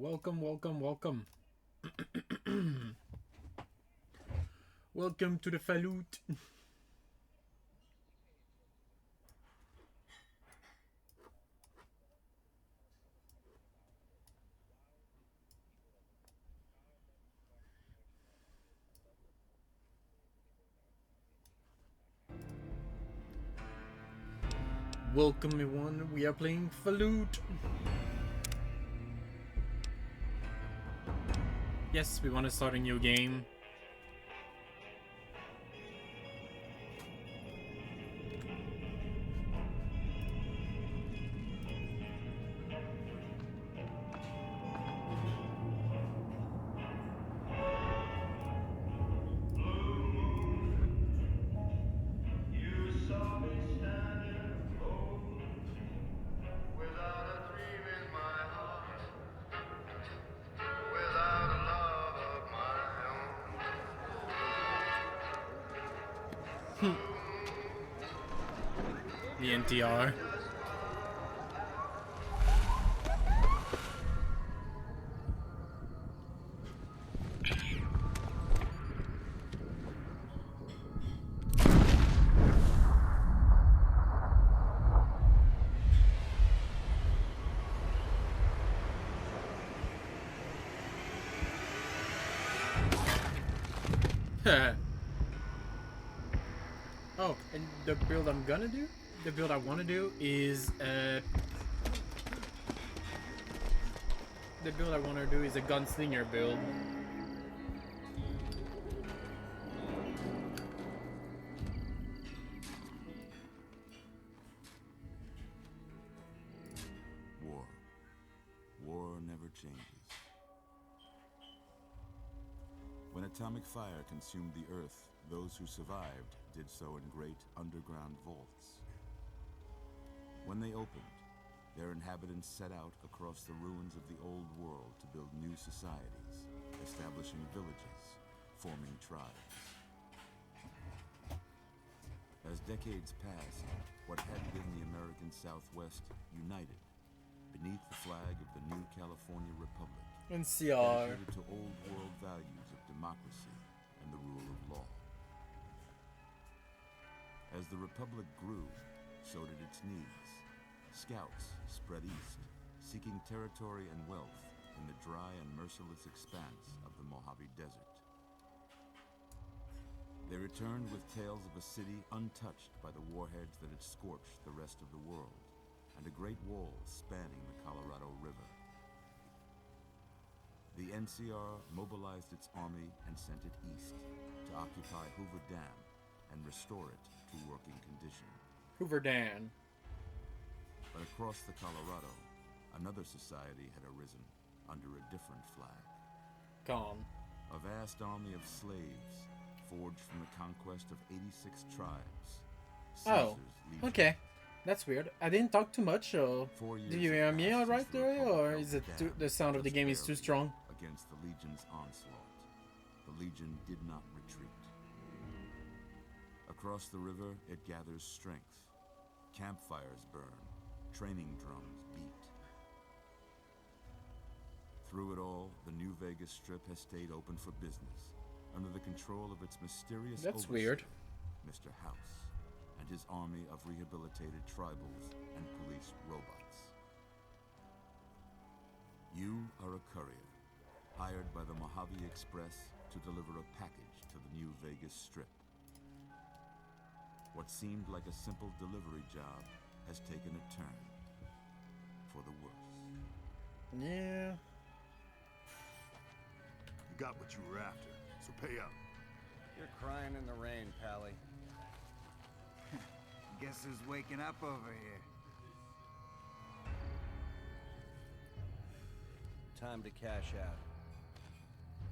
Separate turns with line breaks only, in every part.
Welcome, welcome, welcome. Welcome to the Faloot. Welcome everyone, we are playing Faloot. Yes, we want to start a new game. The NTR. Oh, and the build I'm gonna do? The build I want to do is the build I want to do is a gunslinger build.
War never changes. When atomic fire consumed the Earth, those who survived did so in great underground vaults. When they opened, their inhabitants set out across the ruins of the old world to build new societies, establishing villages, forming tribes. As decades passed, what had been the American Southwest united beneath the flag of the new California Republic,
NCR.
dedicated to old world values of democracy and the rule of law. As the Republic grew, so did its needs. Scouts spread east, seeking territory and wealth in the dry and merciless expanse of the Mojave Desert. They returned with tales of a city untouched by the warheads that had scorched the rest of the world, and a great wall spanning the Colorado River. The NCR mobilized its army and sent it east to occupy Hoover Dam and restore it to working condition.
Hoover Dam.
But across the Colorado, another society had arisen under a different flag.
Gone.
A vast army of slaves, forged from the conquest of 86 tribes.
Oh,
Caesar's legion.
okay. That's weird. I didn't talk too much.
4 years
Did you hear
have
me
passed
alright
since the
there,
Republic
or
held
is it
dam,
the sound of the
just
game is too
barely,
strong?
against the Legion's onslaught. The Legion did not retreat. Across the river, it gathers strength. Campfires burn. Training drums beat. Through it all, the New Vegas Strip has stayed open for business, under the control of its mysterious
That's
overseer,
weird.
Mr. House, and his army of rehabilitated tribals and police robots. You are a courier, hired by the Mojave Express to deliver a package to the New Vegas Strip. What seemed like a simple delivery job has taken a turn for the worse.
Yeah.
You got what you were after, so pay up.
You're crying in the rain, Pally.
Guess who's waking up over here?
Time to cash out.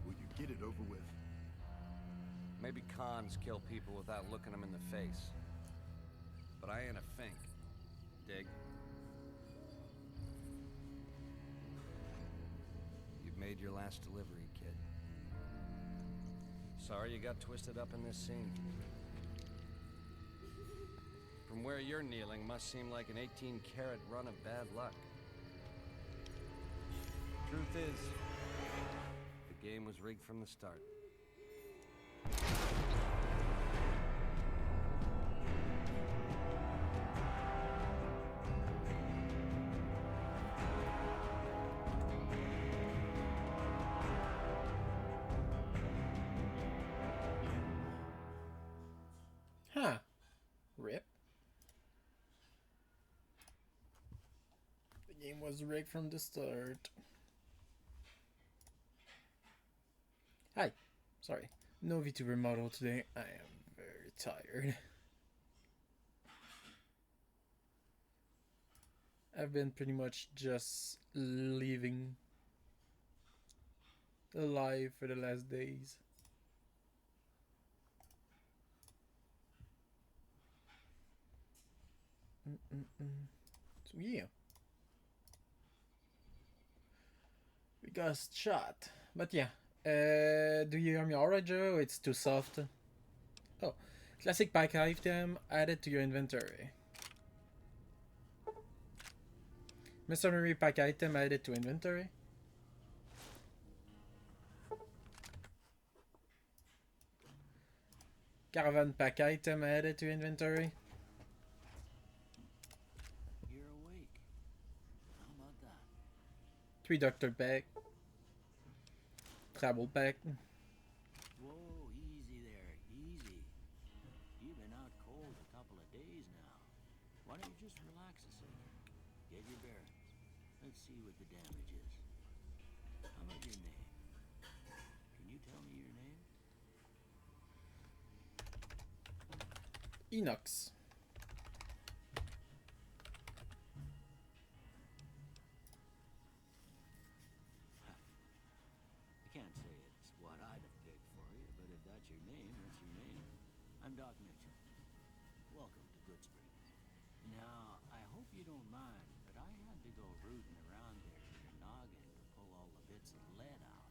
Will you get it over with?
Maybe cons kill people without looking them in the face. But I ain't a fink. Dig? You've made your last delivery, kid. Sorry you got twisted up in this scene. From where you're kneeling must seem like an 18-carat run of bad luck. Truth is, the game was rigged from the start.
Huh. Rip. The game was rigged from the start. Hi. Sorry. No VTuber model today. I am very tired. I've been pretty much just living the life for the last days. So yeah, we got shot, but yeah. Do you hear me alright, Joe? It's too soft. Oh, classic pack item added to your inventory. Mercenary pack item added to inventory. Caravan pack item added to inventory.
You're awake. How about that?
3 doctor pack. Travel pack.
Whoa, easy there, easy. You've been out cold a couple of days now. Why don't you just relax a second? Get your bearings. Let's see what the damage is. How about your name? Can you tell me your name?
Enox.
I can't say it's what I'd have picked for you, but if that's your name, that's your name. I'm Doc Mitchell. Welcome to Goodsprings. Now, I hope you don't mind, but I had to go rooting around there in your noggin to pull all the bits of lead out.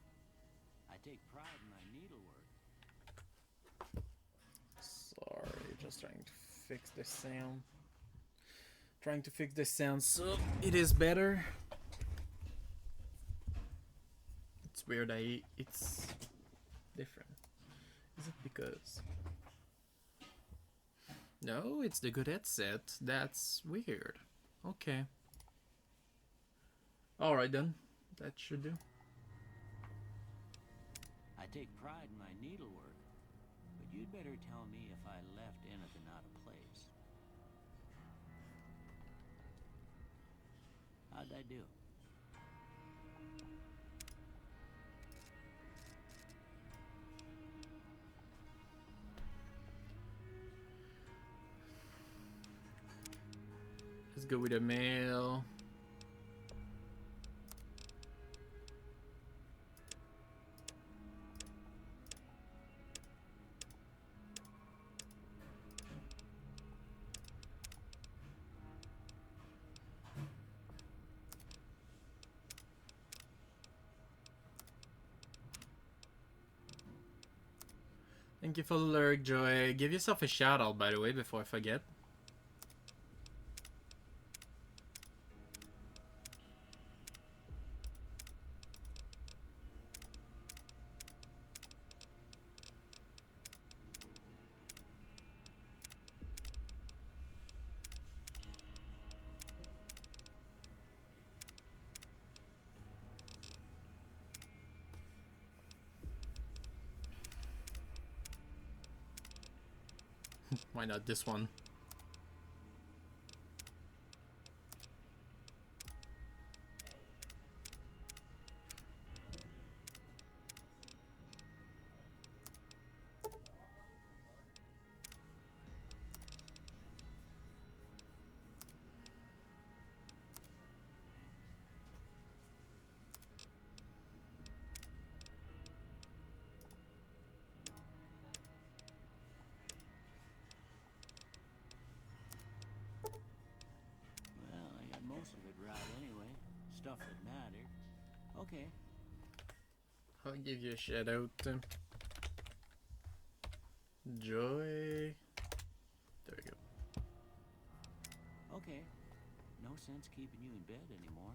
I take pride in my needlework.
Sorry, just trying to fix the sound. Trying to fix the sound so it is better. It's weird. It's different. Is it because? No, it's the good headset. That's weird. Okay. All right then. That should do.
I take pride in my needlework, but you'd better tell me if I left anything out of place. How'd I do?
Let's go with the mail. Thank you for the lurk, Joy. Give yourself a shout out, by the way, before I forget. Why not this one?
Well, I got most of it right anyway. Stuff that mattered. Okay.
I'll give you a shout out. Joy. There we go.
Okay. No sense keeping you in bed anymore.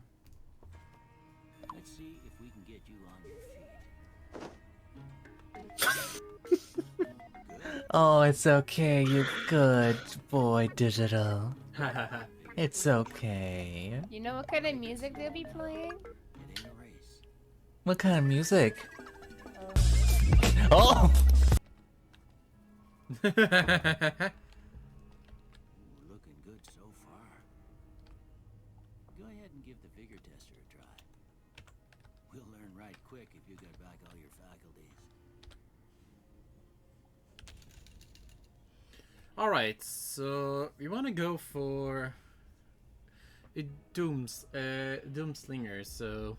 Let's see if we can get you on your feet.
Oh, it's okay. You're good, boy, Digital. It's okay.
You know what kind of music they'll be playing?
It ain't a race.
What kind of music? Oh!
Ooh, looking good so far. Go ahead and give the vigor tester a try. We'll learn right quick if you got back all your faculties.
Alright, so we want to go for a Doomslinger, so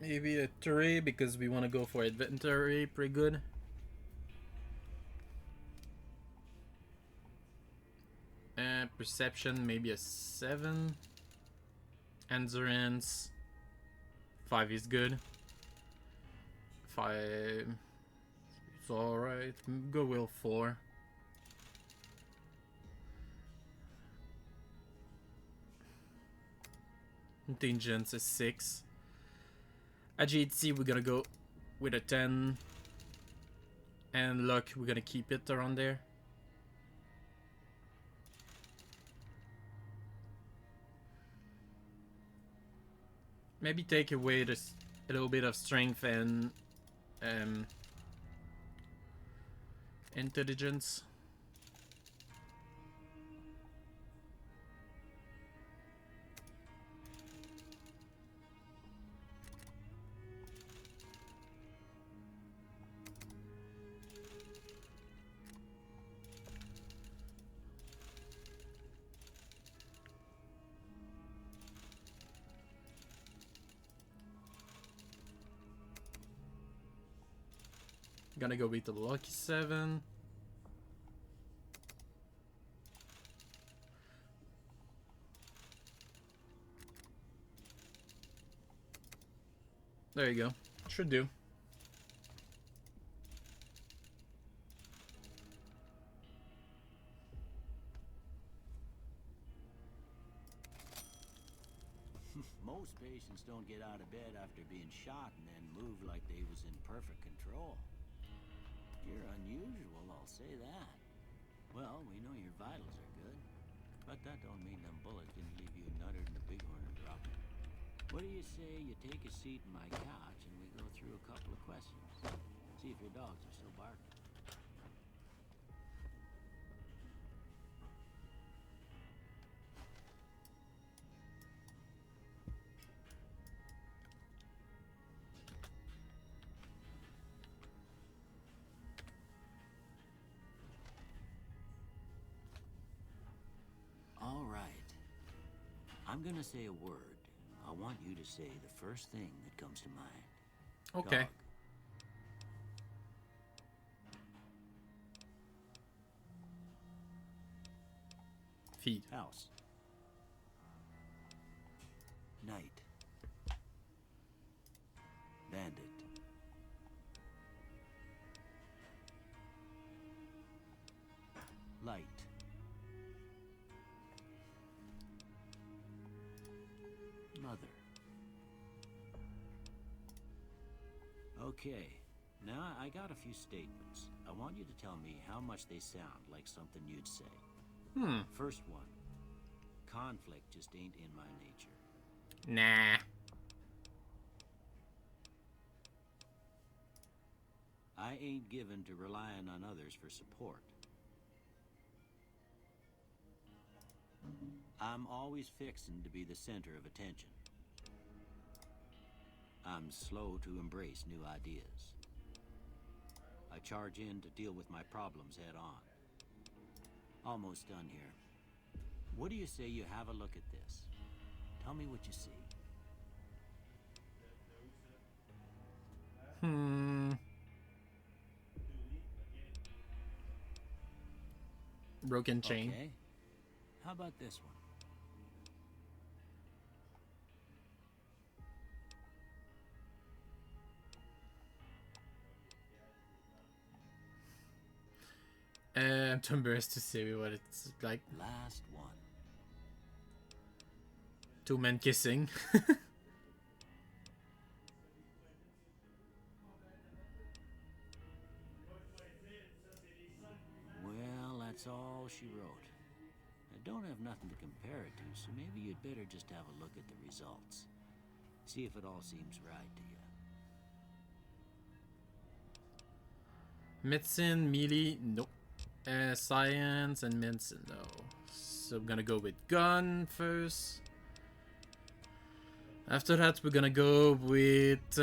maybe a Turret because we want to go for inventory pretty good. Perception, maybe a 7. Endurance, 5 is good. 5, it's alright. Go will 4. Intelligence is 6. Agility, we're gonna go with a 10. And luck, we're gonna keep it around there. Maybe take away this a little bit of strength and intelligence. Gonna go with the lucky 7. There you go. Should do.
Most patients don't get out of bed after being shot and then move like they was in perfect control. You're unusual, I'll say that. Well, we know your vitals are good, but that don't mean them bullets didn't leave you nuttered in the bighorn and dropped. What do you say you take a seat in my couch and we go through a couple of questions? See if your dogs are still barking. All right. I'm gonna say a word. I want you to say the first thing that comes to mind.
Okay.
Dog.
Feet.
House. Night. Bandit. Light. Mother. Okay, now I got a few statements. I want you to tell me how much they sound like something you'd say. First one. Conflict just ain't in my nature.
Nah.
I ain't given to relying on others for support. I'm always fixin' to be the center of attention. I'm slow to embrace new ideas. I charge in to deal with my problems head on. Almost done here. What do you say you have a look at this? Tell me what you see.
Broken chain.
Okay. How about this one?
I'm too embarrassed to say what it's like.
Last one.
Two men kissing.
Well, that's all she wrote. I don't have nothing to compare it to, so maybe you'd better just have a look at the results. See if it all seems right to you.
Medicine, melee, nope. Science and medicine, no. So I'm gonna go with gun first. After that, we're gonna go with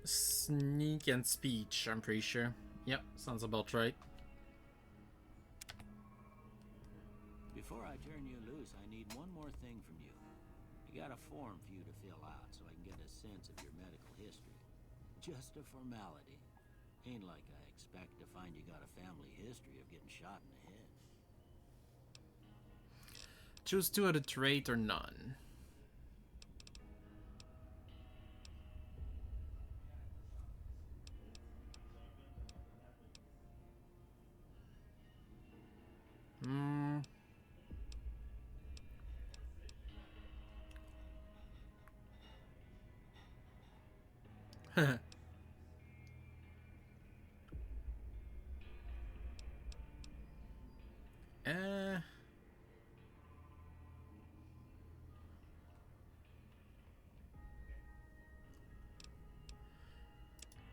sneak and speech, I'm pretty sure. Yep, sounds about right.
Before I turn you loose, I need one more thing from you. I got a form for you to fill out so I can get a sense of your medical history. Just a formality. Ain't like I expect to find you got a family history of getting shot in the head.
Choose two of the trait or none.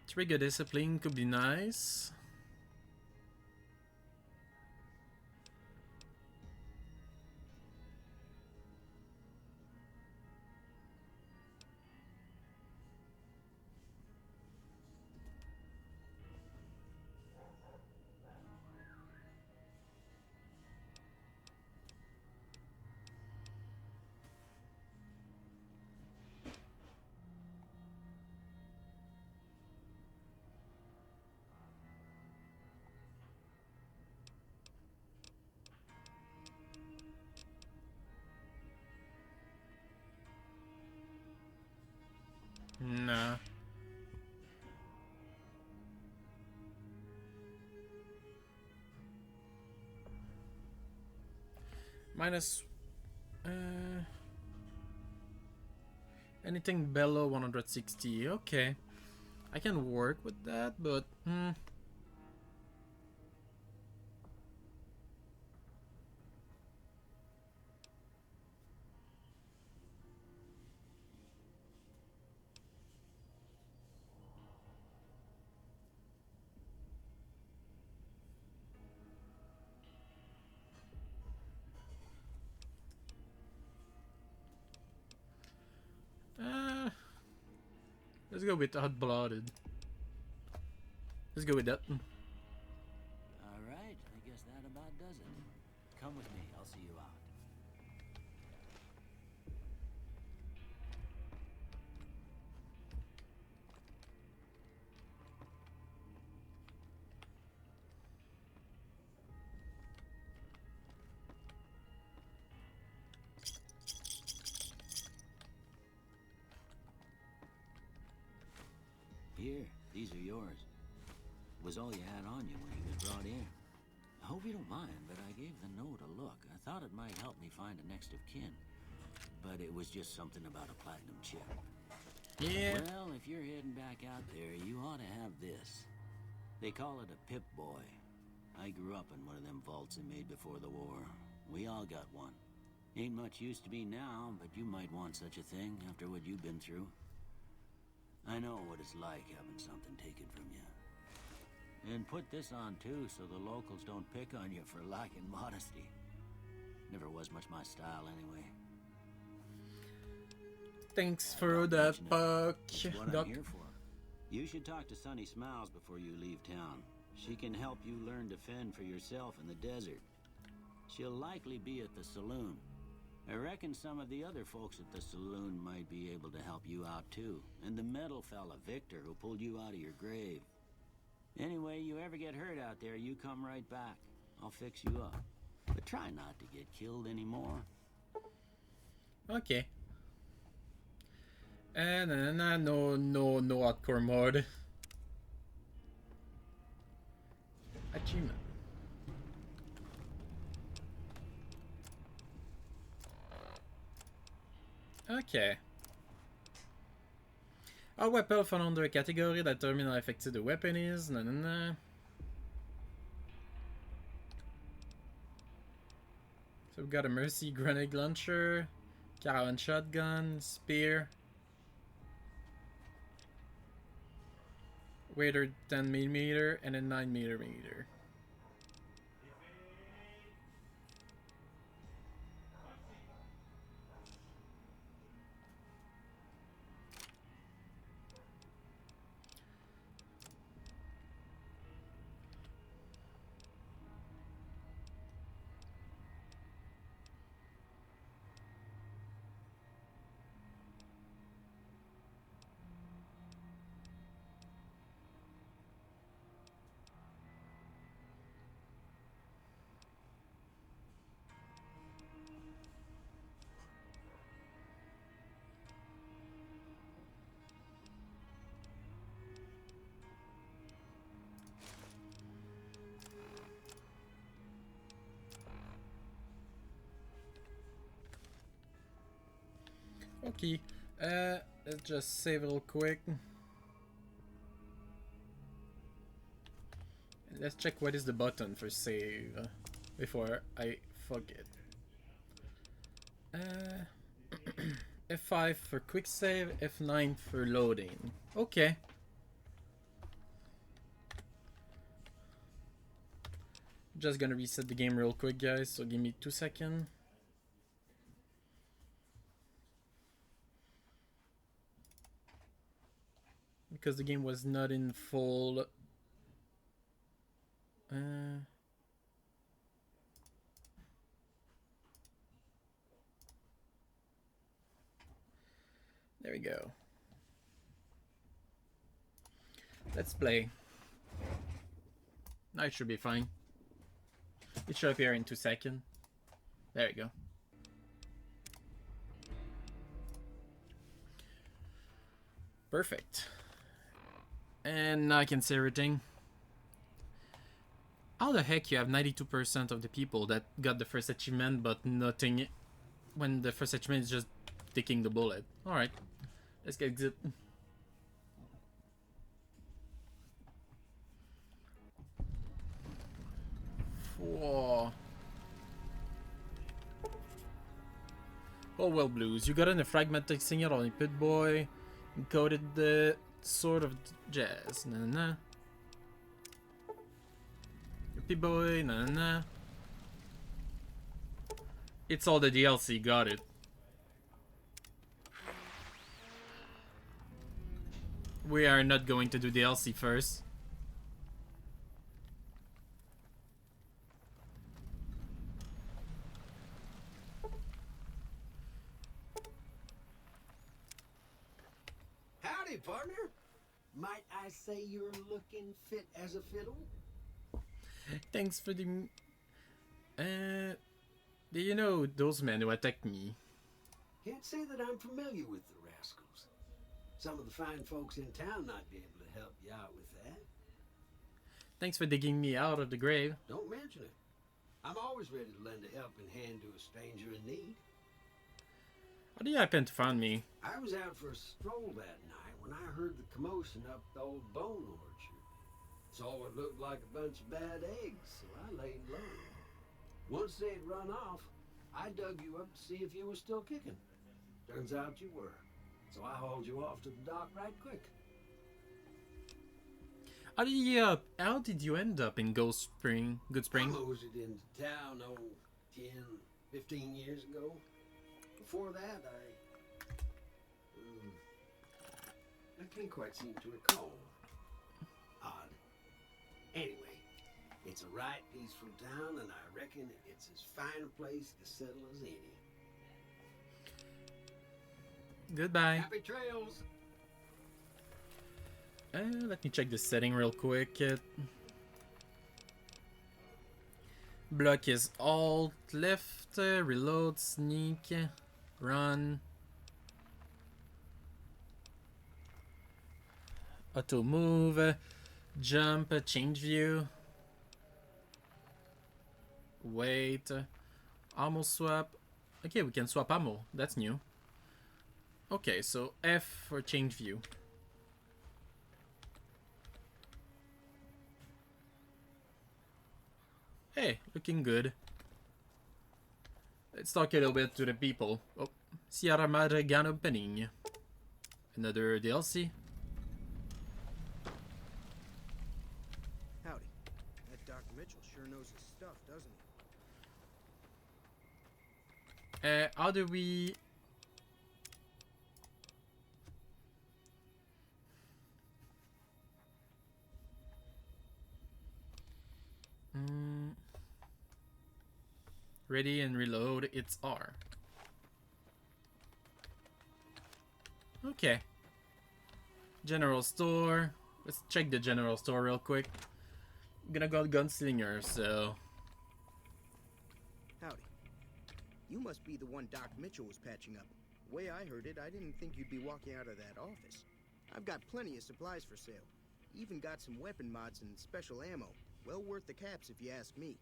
Trigger discipline could be nice. Nah. Minus anything below 160. Okay, I can work with that, but let's go with hot-blooded. Let's go with that.
All right, I guess that about does it. Come with me, I'll see you out. Here, these are yours. It was all you had on you when you was brought in. I hope you don't mind, but I gave the note a look. I thought it might help me find a next of kin. But it was just something about a platinum chip.
Yeah.
Well, if you're heading back out there, you ought to have this. They call it a Pip-Boy. I grew up in one of them vaults they made before the war. We all got one. Ain't much use to me now, but you might want such a thing after what you've been through. I know what it's like having something taken from you. And put this on too, so the locals don't pick on you for lacking modesty. Never was much my style anyway.
Thanks for that, Puck.
That's what I'm here for. You should talk to Sunny Smiles before you leave town. She can help you learn to fend for yourself in the desert. She'll likely be at the saloon. I reckon some of the other folks at the saloon might be able to help you out too. And the metal fella, Victor, who pulled you out of your grave. Anyway, you ever get hurt out there, you come right back. I'll fix you up. But try not to get killed anymore.
Okay. No hardcore mode. Achievement. Okay. A weapon found under a category that determines how effective the weapon is. So we've got a Mercy grenade launcher, Caravan shotgun, spear, Wader 10mm, and a 9mm. Okay, let's just save real quick. Let's check what is the button for save before I forget. F5 for quick save, F9 for loading. Okay. Just gonna reset the game real quick, guys, so give me 2 seconds. Because the game was not in full. There we go. Let's play. Now it should be fine. It should appear in 2 seconds. There we go. Perfect. And now I can see everything. How the heck you have 92% of the people that got the first achievement but nothing when the first achievement is just taking the bullet? Alright. Let's get exit. Whoa. Oh well, Blues. You got in a fragmented singer on a Pit Boy. Encoded the Sword of Jazz. Nah, nah. Pit Boy. Nah, nah. It's all the DLC. Got it. We are not going to do DLC first.
Howdy, partner. Might I say you're looking fit as a fiddle?
Thanks for the... do you know those men who attacked me?
Can't say that I'm familiar with the rascals. Some of the fine folks in town might be able to help you out with that.
Thanks for digging me out of the grave.
Don't mention it. I'm always ready to lend a helping hand to a stranger in need.
How do you happen to find me?
I was out for a stroll that night when I heard the commotion up the old bone orchard. Saw what looked like a bunch of bad eggs, so I laid low. Once they'd run off, I dug you up to see if you were still kicking. Turns out you were. So I hauled you off to the dock right quick.
How did you end up in Good Spring?
I moseyed into town, 10, 15 years ago. Before that, I can't quite seem to recall. Odd. Anyway, it's a right peaceful town, and I reckon it's as fine a place to settle as any.
Goodbye.
Happy trails!
Let me check the setting real quick. Block is alt, left, reload, sneak, run. Auto move, jump, change view. Wait, ammo swap. Okay, we can swap ammo. That's new. Okay, so F for change view. Hey, looking good. Let's talk a little bit to the people. Oh, Sierra Madre gun opening. Another DLC.
Howdy. That Doc Mitchell sure knows his stuff, doesn't he?
How do we... Ready and reload, it's R. Okay. General store. Let's check the general store real quick. I'm gonna go gunslinger, so...
Howdy. You must be the one Doc Mitchell was patching up. The way I heard it, I didn't think you'd be walking out of that office. I've got plenty of supplies for sale. Even got some weapon mods and special ammo. Well worth the caps if you ask me.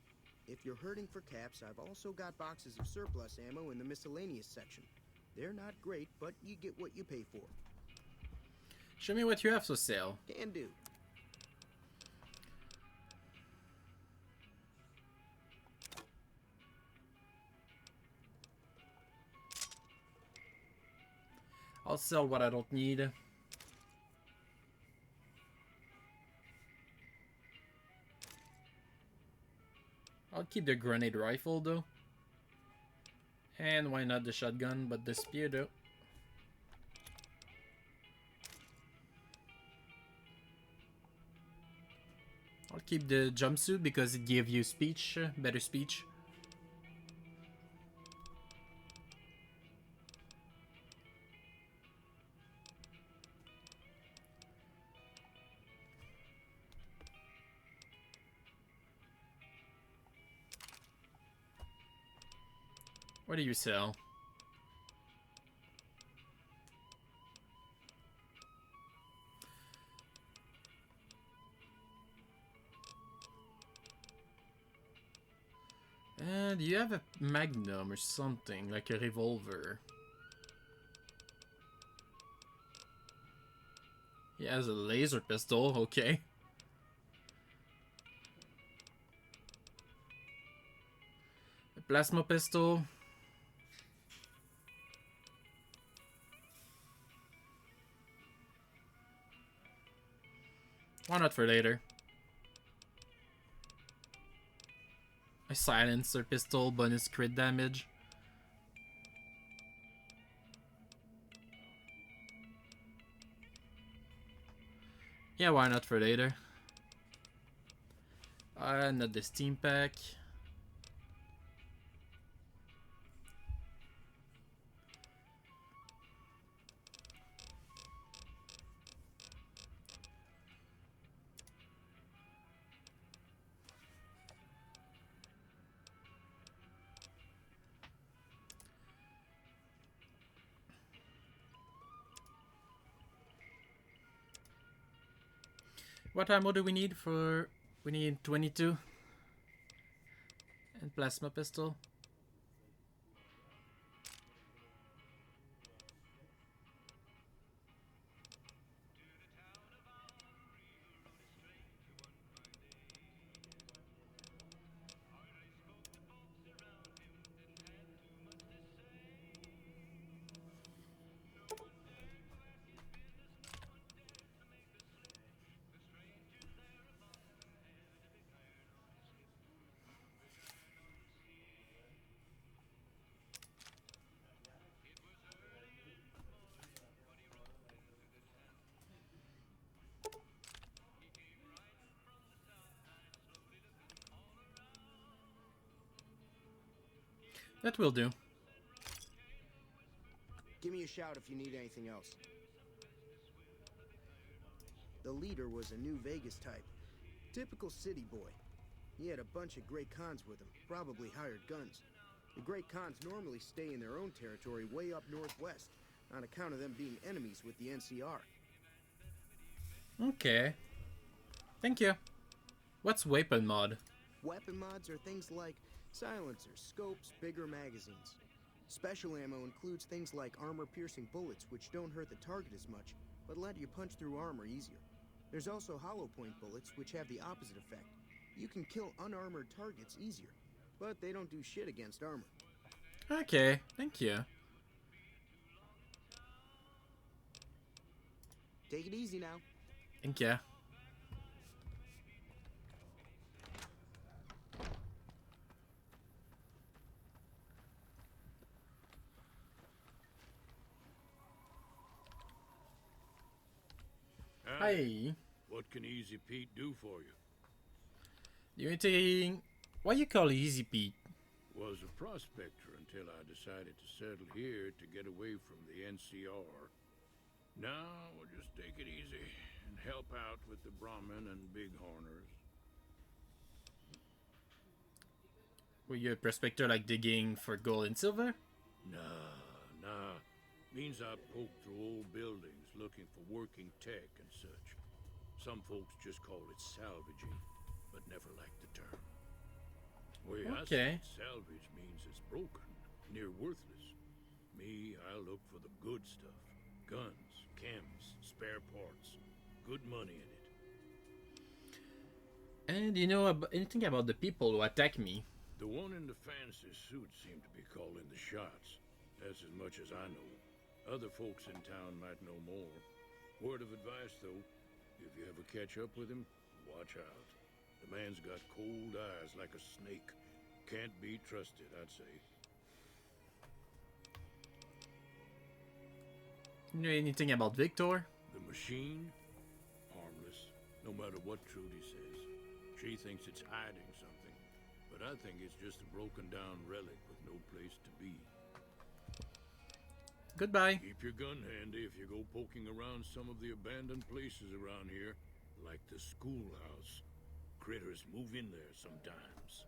If you're hurting for caps, I've also got boxes of surplus ammo in the miscellaneous section. They're not great, but you get what you pay for.
Show me what you have for sale.
Can do.
I'll sell what I don't need. I'll keep the grenade rifle though. And why not the shotgun, but the spear though. I'll keep the jumpsuit because it gives you speech, better speech. What do you sell? Do you have a magnum or something, like a revolver? He has a laser pistol, okay. A plasma pistol. Why not for later? A silencer pistol, bonus crit damage. Yeah, why not for later? Not the Steam pack. What ammo do we need for... We need 22. And plasma pistol. That will do.
Give me a shout if you need anything else. The leader was a new Vegas type. Typical city boy. He had a bunch of Great Khans with him, probably hired guns. The Great Khans normally stay in their own territory way up northwest, on account of them being enemies with the NCR.
Okay. Thank you. What's weapon mod?
Weapon mods are things like silencers, scopes, bigger magazines. Special ammo includes things like armor-piercing bullets, which don't hurt the target as much, but let you punch through armor easier. There's also hollow point bullets, which have the opposite effect. You can kill unarmored targets easier, but they don't do shit against armor.
Okay, thank you.
Take it easy now.
Thank you. Hi.
What can Easy Pete do for you?
You anything? What you call Easy Pete?
Was a prospector until I decided to settle here to get away from the NCR. Now we'll just take it easy and help out with the Brahmin and Bighorners.
Were you a prospector like digging for gold and silver?
Nah. Means I poke through old buildings looking for working tech and such. Some folks just call it salvaging, but never liked the term. Way I see it, salvage means it's broken, near worthless. Me, I look for the good stuff. Guns, chems, spare parts. Good money in it.
And you know anything about the people who attack me?
The one in the fancy suit seemed to be calling the shots. That's as much as I know. Other folks in town might know more. Word of advice, though, if you ever catch up with him, watch out. The man's got cold eyes like a snake. Can't be trusted, I'd say.
You know anything about Victor?
The machine? Harmless, no matter what Trudy says. She thinks it's hiding something, but I think it's just a broken down relic with no place to be.
Goodbye.
Keep your gun handy if you go poking around some of the abandoned places around here, like the schoolhouse. Critters move in there sometimes.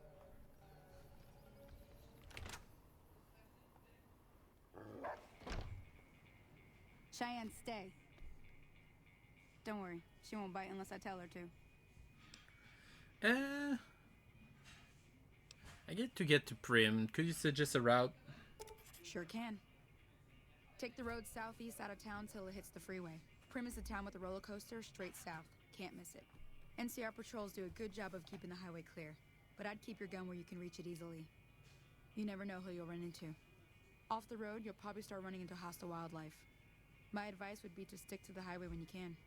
Cheyenne, stay. Don't worry, she won't bite unless I tell her to.
I get to Prim. Could you suggest a route?
Sure can. Take the road southeast out of town till it hits the freeway. Prim is the town with the roller coaster straight south. Can't miss it. NCR patrols do a good job of keeping the highway clear, but I'd keep your gun where you can reach it easily. You never know who you'll run into. Off the road, you'll probably start running into hostile wildlife. My advice would be to stick to the highway when you can.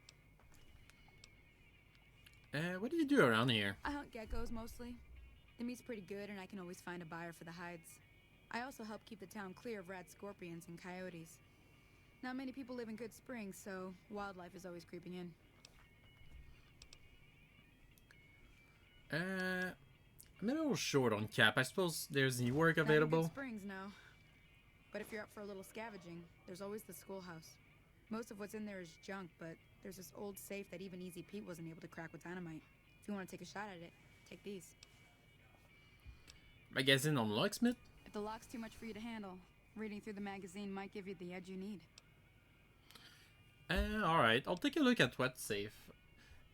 What do you do around here?
I hunt geckos mostly. The meat's pretty good and I can always find a buyer for the hides. I also help keep the town clear of rad scorpions and coyotes. Not many people live in Good Springs, so wildlife is always creeping in.
I'm a little short on cap. I suppose there's any work available.
Good Springs now. But if you're up for a little scavenging, there's always the schoolhouse. Most of what's in there is junk, but there's this old safe that even Easy Pete wasn't able to crack with dynamite. If you want to take a shot at it, take these.
Magazine on locksmith?
If the lock's too much for you to handle, reading through the magazine might give you the edge you need.
Alright. I'll take a look at what's safe.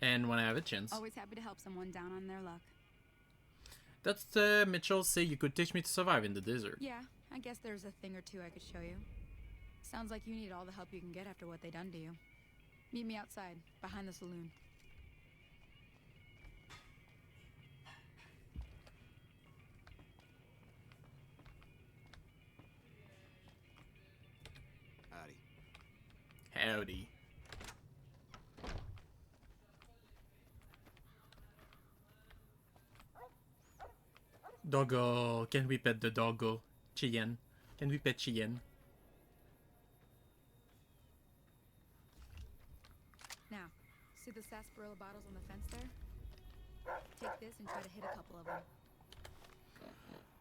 And when I have a chance.
Always happy to help someone down on their luck.
That's Mitchell say you could teach me to survive in the desert.
Yeah, I guess there's a thing or two I could show you. Sounds like you need all the help you can get after what they done to you. Meet me outside, behind the saloon.
Howdy.
Howdy. Doggo, can we pet the doggo? Cheyenne, can we pet Cheyenne?
Now, see the sarsaparilla bottles on the fence there? Take this and try to hit a couple of them.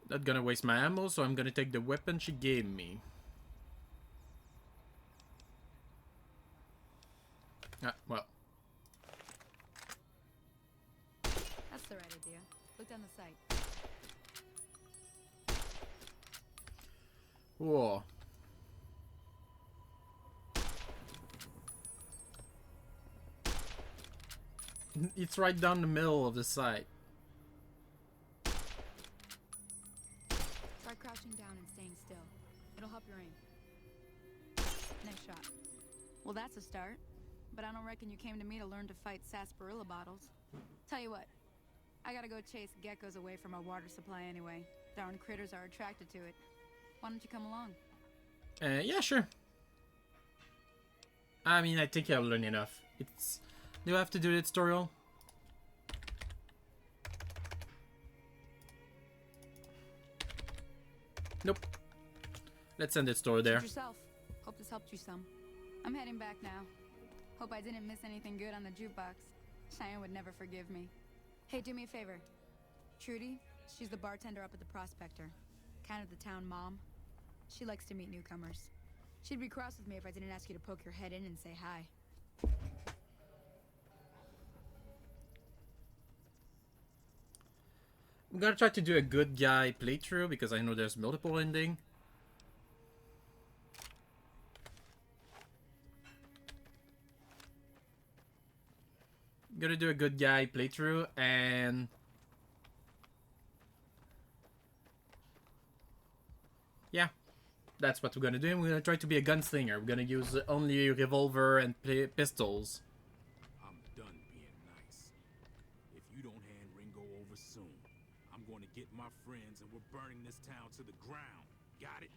Not gonna waste my ammo, so I'm gonna take the weapon she gave me. Ah, well.
That's the right idea. Look down the sight.
Whoa. It's right down the middle of the site.
Try crouching down and staying still. It'll help your aim. Nice shot. Well, that's a start. But I don't reckon you came to me to learn to fight sarsaparilla bottles. Tell you what, I gotta go chase geckos away from our water supply anyway. Darn critters are attracted to it. Why don't you come along?
Yeah, sure. I mean, I think I'll learn enough. It's... Do I have to do the tutorial? Nope. Let's end the story there.
Suit yourself. Hope this helped you some. I'm heading back now. Hope I didn't miss anything good on the jukebox. Cheyenne would never forgive me. Hey, do me a favor. Trudy, she's the bartender up at the Prospector. Kind of the town mom. She likes to meet newcomers. She'd be cross with me if I didn't ask you to poke your head in and say hi.
I'm gonna try to do a good guy playthrough because I know there's multiple ending. I'm gonna do a good guy playthrough and yeah, that's what we're gonna do. We're gonna try to be a gunslinger. We're gonna use only revolver and pistols.
I'm done being nice. If you don't hand Ringo over soon, I'm going to get my friends and we're burning this town to the ground. Got it?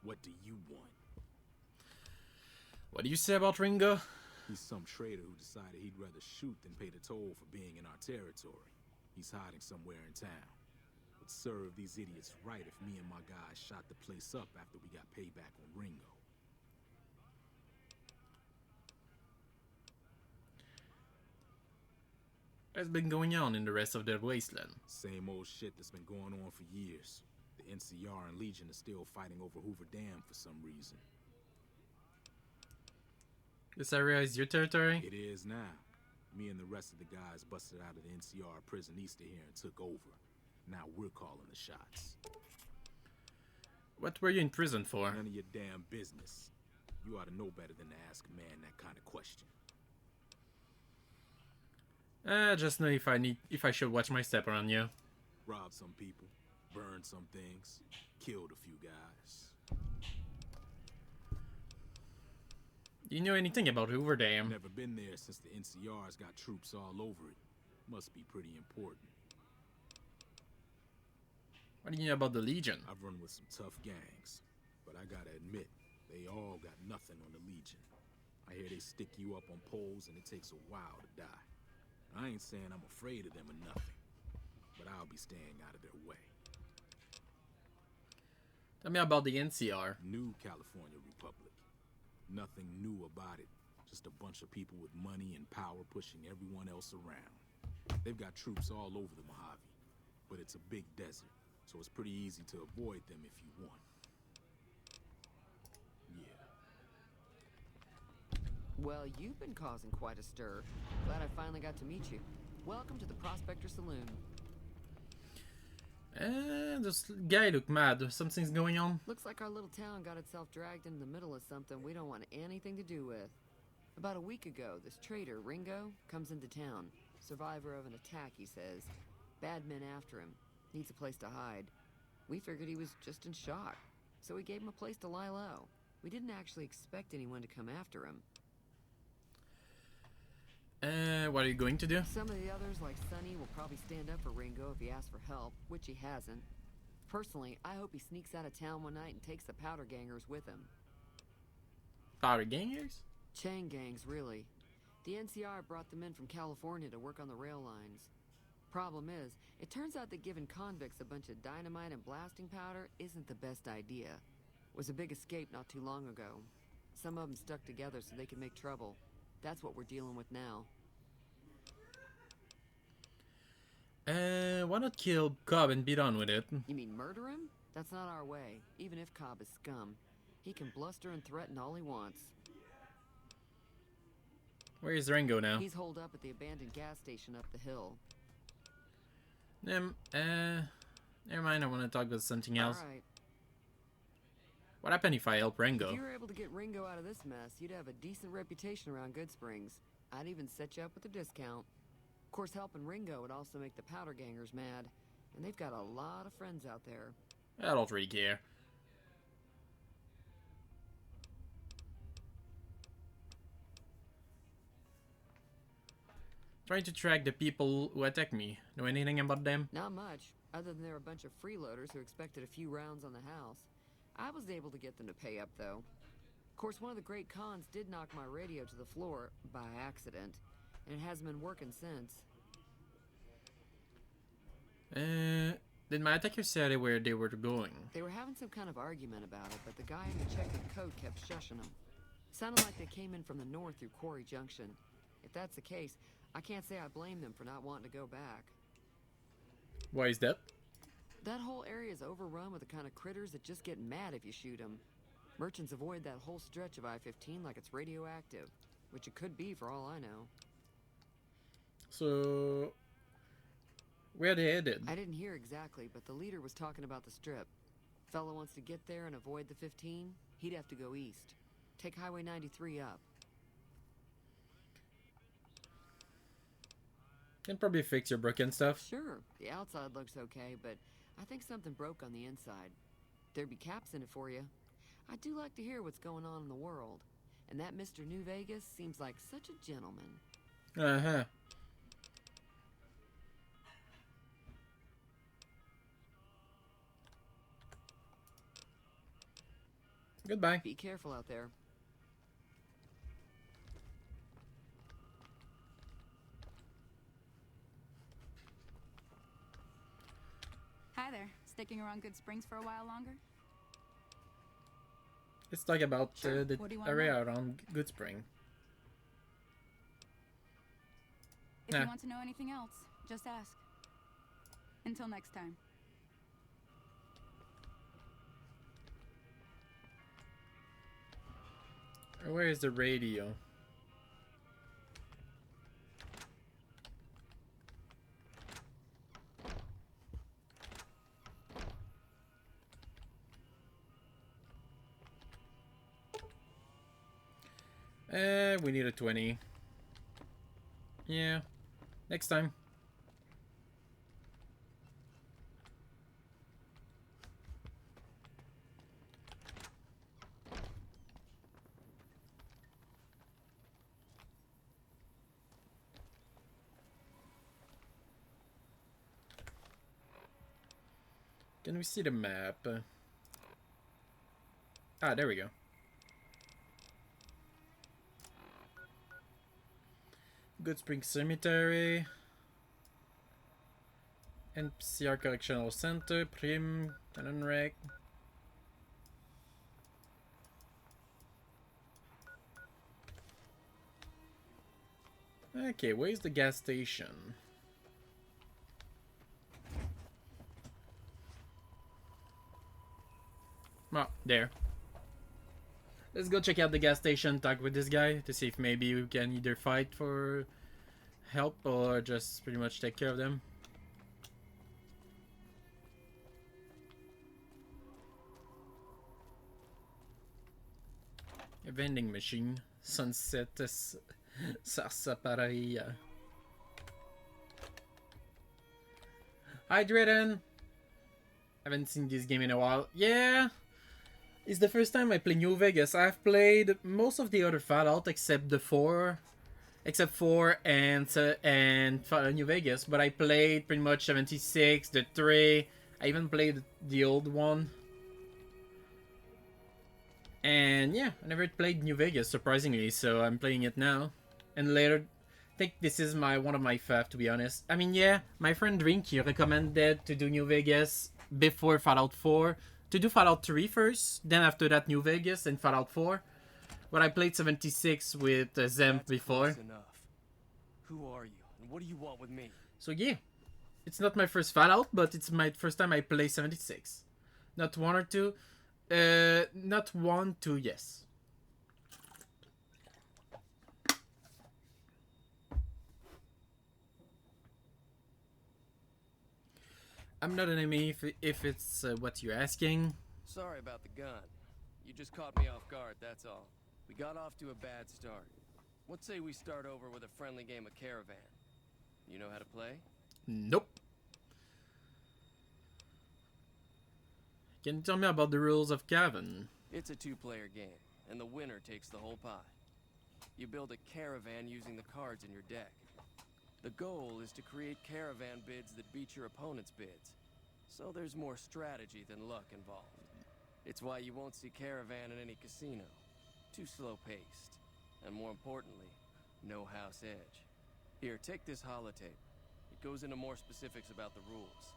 What do you want?
What do you say about Ringo?
He's some traitor who decided he'd rather shoot than pay the toll for being in our territory. He's hiding somewhere in town. Would serve these idiots right if me and my guys shot the place up after we got payback on Ringo.
What's been going on in the rest of the wasteland?
Same old shit that's been going on for years. The NCR and Legion are still fighting over Hoover Dam for some reason.
This area is your territory?
It is now. Me and the rest of the guys busted out of the NCR prison east of here and took over. Now we're calling the shots.
What were you in prison for?
None of your damn business. You ought to know better than to ask a man that kind of question.
Just know if I should watch my step around you.
Robbed some people, burned some things, killed a few guys.
Do you know anything about Hoover Dam?
Never been there since the NCR's got troops all over it. Must be pretty important.
What do you know about the Legion?
I've run with some tough gangs, but I gotta admit, they all got nothing on the Legion. I hear they stick you up on poles and it takes a while to die. I ain't saying I'm afraid of them or nothing, but I'll be staying out of their way.
Tell me about the NCR.
New California Republic. Nothing new about it. Just a bunch of people with money and power pushing everyone else around. They've got troops all over the Mojave, but it's a big desert, so it's pretty easy to avoid them if you want. Yeah.
Well, you've been causing quite a stir. Glad I finally got to meet you. Welcome to the Prospector Saloon.
This guy look mad. Something's going on.
Looks like our little town got itself dragged into the middle of something we don't want anything to do with. About a week ago, this traitor, Ringo, comes into town. Survivor of an attack, he says. Bad men after him. Needs a place to hide. We figured he was just in shock, so we gave him a place to lie low. We didn't actually expect anyone to come after him.
What are you going to do?
Some of the others, like Sonny, will probably stand up for Ringo if he asks for help, which he hasn't. Personally, I hope he sneaks out of town one night and takes the powder gangers with him.
Powder gangers?
Chain gangs, really. The NCR brought them in from California to work on the rail lines. Problem is, it turns out that giving convicts a bunch of dynamite and blasting powder isn't the best idea. It was a big escape not too long ago. Some of them stuck together so they could make trouble. That's what we're dealing with now.
Why not kill Cobb and be done with it?
You mean murder him? That's not our way, even if Cobb is scum. He can bluster and threaten all he wants.
Where is Ringo now?
He's holed up at the abandoned gas station up the hill.
Never mind, I want to talk about something else.
All right.
What happened if I help Ringo?
If you were able to get Ringo out of this mess, you'd have a decent reputation around Goodsprings. I'd even set you up with a discount. Of course, helping Ringo would also make the powder gangers mad, and they've got a lot of friends out there.
I don't really care. Trying to track the people who attack me. Know anything about them?
Not much, other than they're a bunch of freeloaders who expected a few rounds on the house. I was able to get them to pay up, though. Of course, one of the great cons did knock my radio to the floor by accident, and it hasn't been working since.
Did my attacker say where they were going?
They were having some kind of argument about it, but the guy in the checkered coat kept shushing them. Sounded like they came in from the north through Quarry Junction. If that's the case, I can't say I blame them for not wanting to go back.
Why is that?
That whole area is overrun with the kind of critters that just get mad if you shoot them. Merchants avoid that whole stretch of I-15 like it's radioactive, which it could be for all I know.
So, where they headed?
I didn't hear exactly, but the leader was talking about the strip. Fella wants to get there and avoid the 15, he'd have to go east. Take Highway 93 up.
Can probably fix your broken stuff.
Sure, the outside looks okay, but I think something broke on the inside. There'd be caps in it for you. I do like to hear what's going on in the world. And that Mr. New Vegas seems like such a gentleman.
Uh-huh. Goodbye.
Be careful out there.
Hi there. Sticking around Good Springs for a while longer?
Let's talk about
Sure.
the
What do you want
area
to
around Goodspring.
If
Nah.
you want to know anything else, just ask. Until next time.
Where is the radio? We need a 20. Yeah, next time. Can we see the map? Ah, there we go. Goodspring Cemetery. NCR Correctional Center. Prim. Cannon Wreck. Okay, where's the gas station? Oh, there. Let's go check out the gas station, talk with this guy to see if maybe we can either fight for help or just pretty much take care of them. A vending machine. Sunset Sarsaparilla. Hi, Drayden. Haven't seen this game in a while. Yeah. It's the first time I play New Vegas. I've played most of the other Fallout except the 4. Except 4 and New Vegas. But I played pretty much 76, the 3. I even played the old one. And yeah, I never played New Vegas, surprisingly. So I'm playing it now. And later, I think this is one of my fav, to be honest. I mean, yeah, my friend Drinky recommended to do New Vegas before Fallout 4. To do Fallout 3 first, then after that New Vegas and Fallout 4. But I played 76 with Zemp before.
Enough. Who are you, and what do you want with me?
So yeah, it's not my first Fallout, but it's my first time I play 76. Not 1 or 2. Not 1, 2, yes. I'm not an enemy if it's what you're asking.
Sorry about the gun. You just caught me off guard, that's all. We got off to a bad start. Let's say we start over with a friendly game of Caravan. You know how to play?
Nope. Can you tell me about the rules of Caravan?
It's a two-player game, and the winner takes the whole pie. You build a caravan using the cards in your deck. The goal is to create caravan bids that beat your opponent's bids. So there's more strategy than luck involved. It's why you won't see Caravan in any casino. Too slow-paced. And more importantly, no house edge. Here, take this holotape. It goes into more specifics about the rules.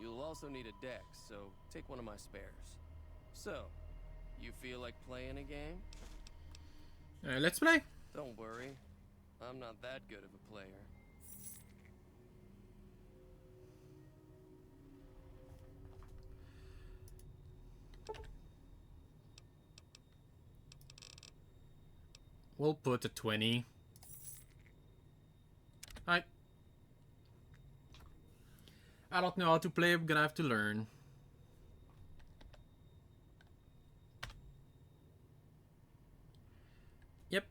You'll also need a deck, so take one of my spares. So, you feel like playing a game?
Let's play.
Don't worry. I'm not that good of a player.
We'll put a 20. I don't know how to play, I'm gonna have to learn. Yep.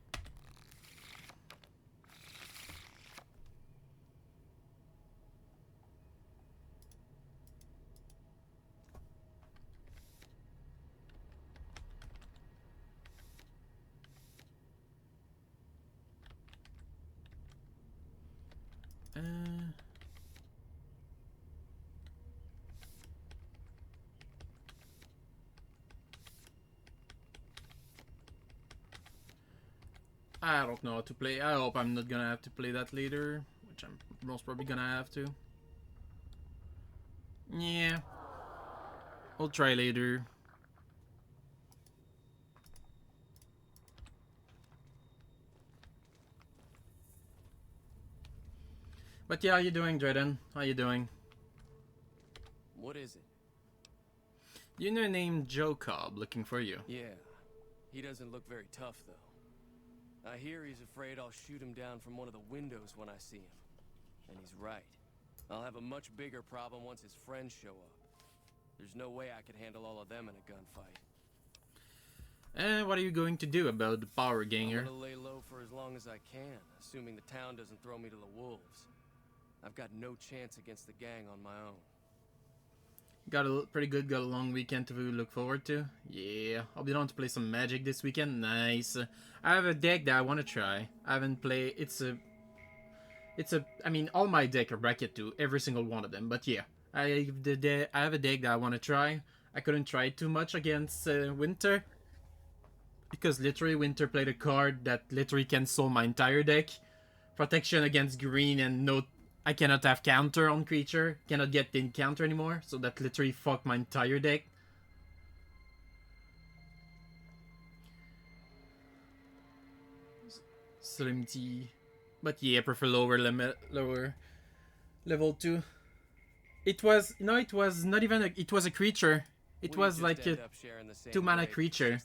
I don't know how to play. I hope I'm not gonna have to play that later, which I'm most probably gonna have to. Yeah. I'll try later. But yeah, how you doing, Drayden? How you doing?
What is it?
You know, named Joe Cobb looking for you.
Yeah. He doesn't look very tough, though. I hear he's afraid I'll shoot him down from one of the windows when I see him. And he's right. I'll have a much bigger problem once his friends show up. There's no way I could handle all of them in a gunfight.
What are you going to do about the power ganger?
I'm gonna lay low for as long as I can, assuming the town doesn't throw me to the wolves. I've got no chance against the gang on my own.
Got a long weekend to look forward to. Yeah, I'll be down to play some Magic this weekend. Nice. I have a deck that I want to try. I haven't played. I mean, all my deck are bracket 2, every single one of them. But yeah, I have a deck that I want to try. I couldn't try it too much against Winter, because literally Winter played a card that literally cancel my entire deck. Protection against green and no. I cannot have counter on creature. Cannot get the counter anymore. So that literally fucked my entire deck. Slim T. But yeah, I prefer lower level 2. It was not even a, it was a creature. It was like a 2-mana creature.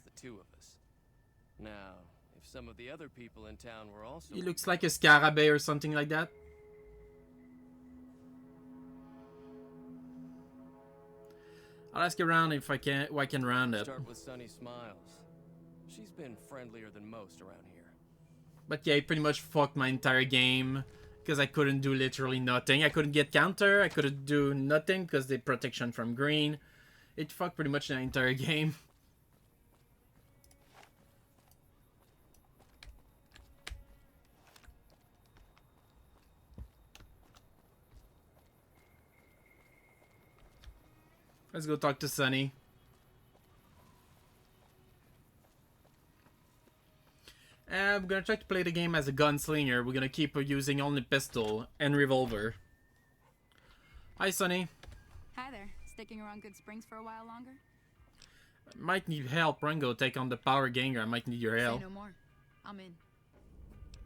Now, if some of the other people in town were also...
He looks like a Scarabée or something like that. I'll ask around if I can round it.
Start with Sunny Smiles. She's been friendlier than most around here.
But yeah, it pretty much fucked my entire game because I couldn't do literally nothing. I couldn't get counter. I couldn't do nothing because the protection from green. It fucked pretty much the entire game. Let's go talk to Sunny. I'm gonna try to play the game as a gunslinger. We're gonna keep using only pistol and revolver. Hi, Sunny.
Hi there. Sticking around Good Springs for a while longer?
Might need help. Ringo, take on the power ganger. I might need your help.
Say no more. I'm in.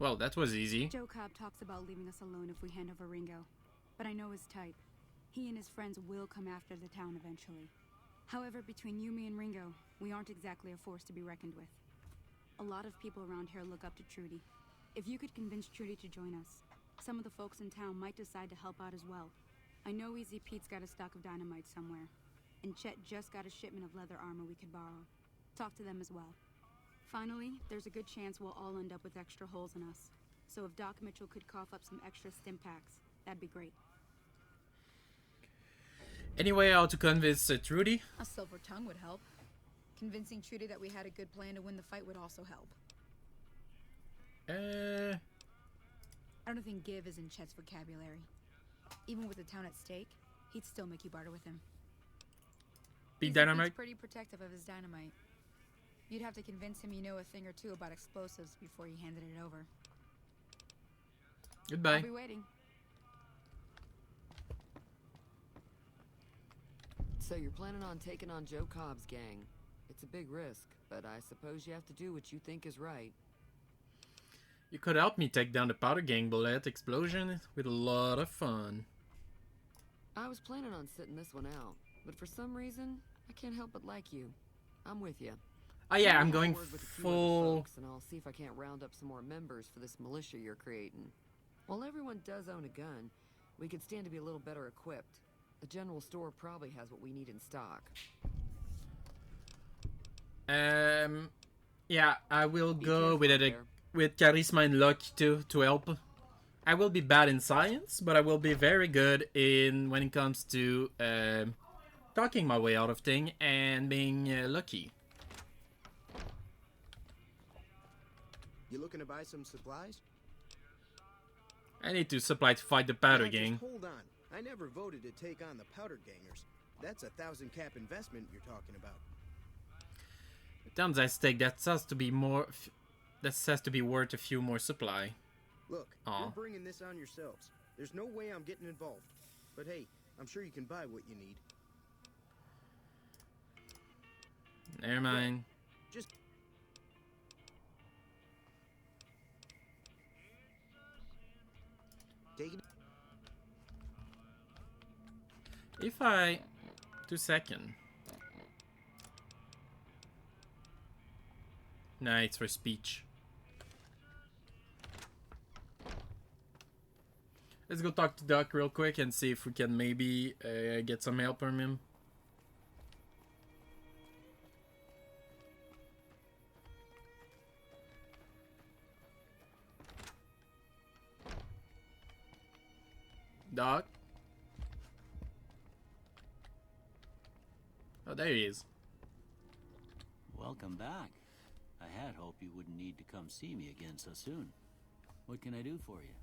Well, that was easy.
Joe Cobb talks about leaving us alone if we hand over Ringo. But I know his type. He and his friends will come after the town eventually. However, between you, me, and Ringo, we aren't exactly a force to be reckoned with. A lot of people around here look up to Trudy. If you could convince Trudy to join us, some of the folks in town might decide to help out as well. I know Easy Pete's got a stock of dynamite somewhere, and Chet just got a shipment of leather armor we could borrow. Talk to them as well. Finally, there's a good chance we'll all end up with extra holes in us. So if Doc Mitchell could cough up some extra stim packs, that'd be great.
Anyway, how to convince Trudy?
A silver tongue would help. Convincing Trudy that we had a good plan to win the fight would also help. I don't think give is in Chet's vocabulary. Even with the town at stake, he'd still make you barter with him.
Big dynamite?
He's pretty protective of his dynamite. You'd have to convince him you know a thing or two about explosives before you handed it over.
Goodbye.
I'll be waiting.
So you're planning on taking on Joe Cobb's gang. It's a big risk, but I suppose you have to do what you think is right.
You could help me take down the Powder Gang bullet explosion with a lot of fun.
I was planning on sitting this one out, but for some reason, I can't help but like you. I'm with you.
Oh yeah, I'm
I'll
going
have a word with a few
full...
other folks, and I'll see if I can't round up some more members for this militia you're creating. While everyone does own a gun, we could stand to be a little better equipped. The general store probably has what we need in stock.
Yeah, I will go
careful
with
out
it
there.
with charisma and luck too to help. I will be bad in science, but I will be very good in when it comes to talking my way out of thing and being lucky.
You looking to buy some supplies?
I need to supply to fight the Powder
Now, just
Gang.
hold on. I never voted to take on the Powder Gangers. That's a 1,000 cap investment you're talking about.
Times I stake that has to be more. That has to be worth a few more supply.
Look,
Aw.
you're bringing this on yourselves. There's no way I'm getting involved. But hey, I'm sure you can buy what you need.
Never mind.
Just take it.
If I 2 seconds. Nah, it's for speech. Let's go talk to Doc real quick and see if we can maybe get some help from him. Doc? Oh, there he is.
Welcome back. I had hoped you wouldn't need to come see me again so soon. What can I do for you?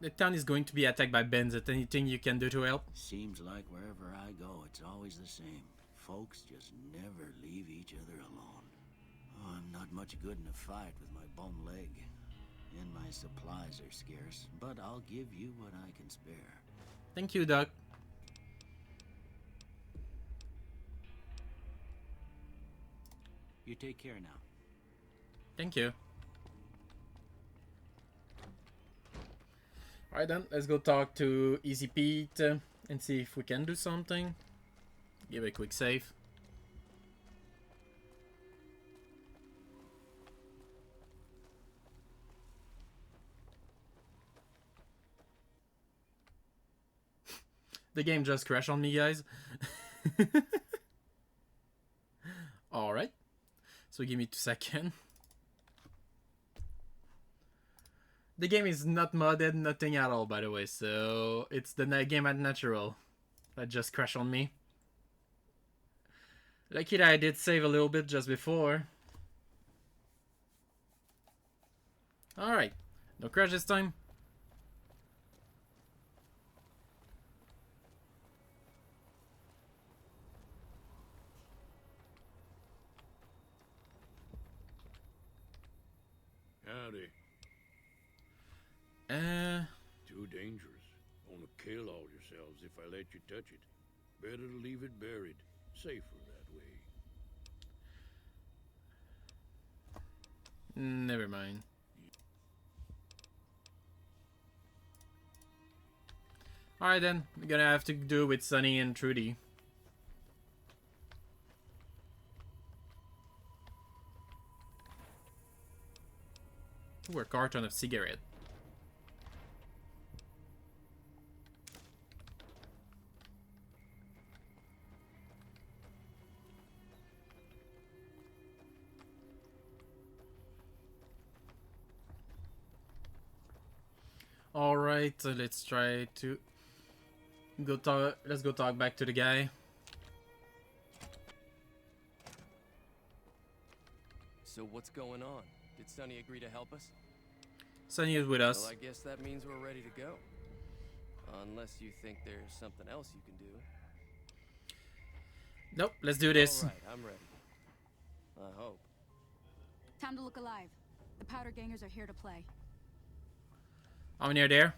The town is going to be attacked by bandits. Anything you can do to help?
Seems like wherever I go, it's always the same. Folks just never leave each other alone. Oh, I'm not much good in a fight with my bum leg. And my supplies are scarce, but I'll give you what I can spare.
Thank you, Doc.
You take care now.
Thank you. Alright then, let's go talk to Easy Pete and see if we can do something. Give a quick save. The game just crashed on me, guys. Alright. So give me 2 seconds. The game is not modded, nothing at all, by the way. So it's the game at natural that just crashed on me. Lucky that I did save a little bit just before. Alright. No crash this time.
Howdy. Too dangerous. Want to kill all yourselves if I let you touch it. Better to leave it buried. Safer that way.
Never mind. Alright then, we're gonna have to do with Sunny and Trudy. Ooh, a carton of cigarette. All right, so let's try to go talk. Let's go talk back to the guy.
So what's going on? Did Sonny agree to help us?
Sonny is with us.
Well, I guess that means we're ready to go. Unless you think there's something else you can do.
Nope, let's do this.
All right, I'm ready. I hope.
Time to look alive. The powder gangers are here to play.
How many are there?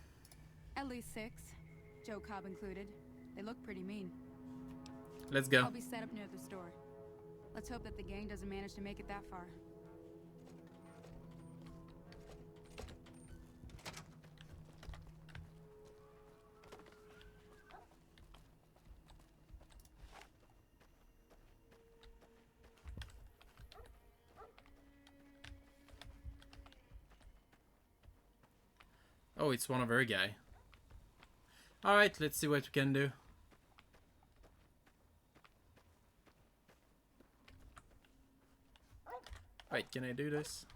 At least 6. Joe Cobb included. They look pretty mean.
Let's go.
I'll be set up near the store. Let's hope that the gang doesn't manage to make it that far.
Oh, it's one of our guy. Alright, let's see what we can do. Wait, can I do this?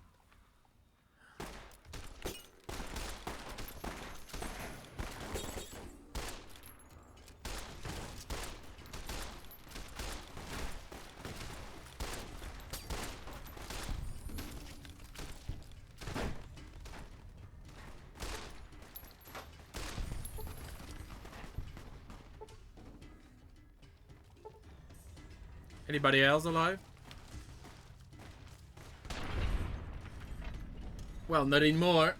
Anybody else alive? Well, not anymore.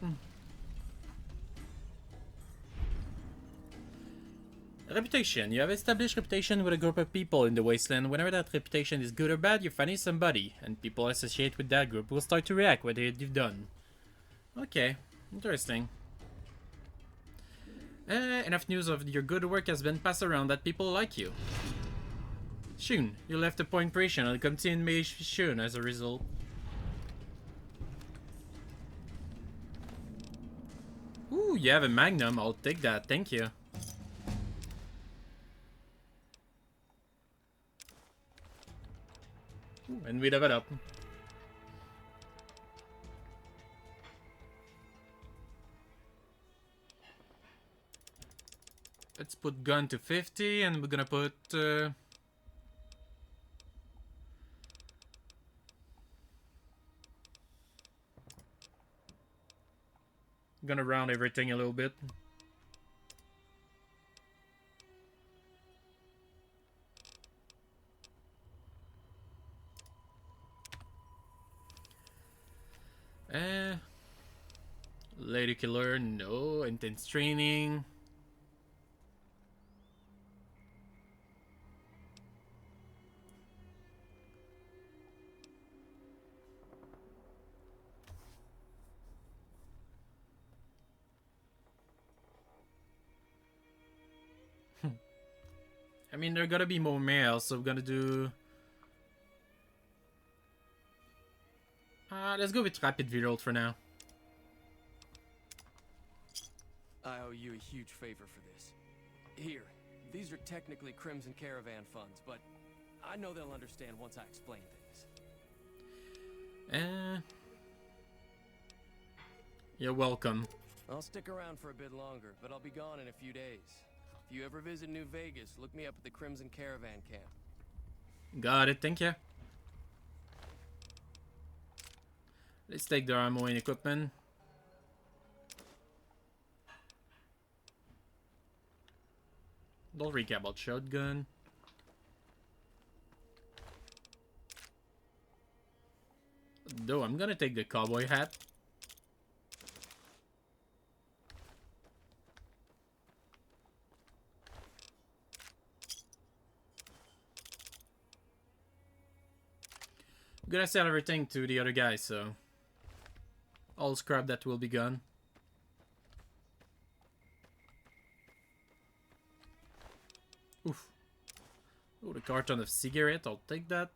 Reputation. You have established reputation with a group of people in the wasteland. Whenever that reputation is good or bad, you're finding somebody, and people associated with that group will start to react what you've done. Okay, interesting. Enough news of your good work has been passed around that people like you. Soon, you left a poor impression on the contamination as a result. Ooh, you have a magnum. I'll take that. Thank you. Ooh, and we level up. Let's put gun to 50 and we're gonna put... gonna round everything a little bit. Lady killer, no. Intense training. I mean, there gotta be more males, so we're gonna do... let's go with rapid reload for now.
I owe you a huge favor for this. Here, these are technically Crimson Caravan funds, but I know they'll understand once I explain things.
You're welcome.
I'll stick around for a bit longer, but I'll be gone in a few days. If you ever visit New Vegas, look me up at the Crimson Caravan camp.
Got it, thank you. Let's take the ammo and equipment. Don't recap about shotgun. Though I'm gonna take the cowboy hat. I'm gonna sell everything to the other guy, so all scrap that will be gone. Oof. Oh, the carton of cigarette, I'll take that.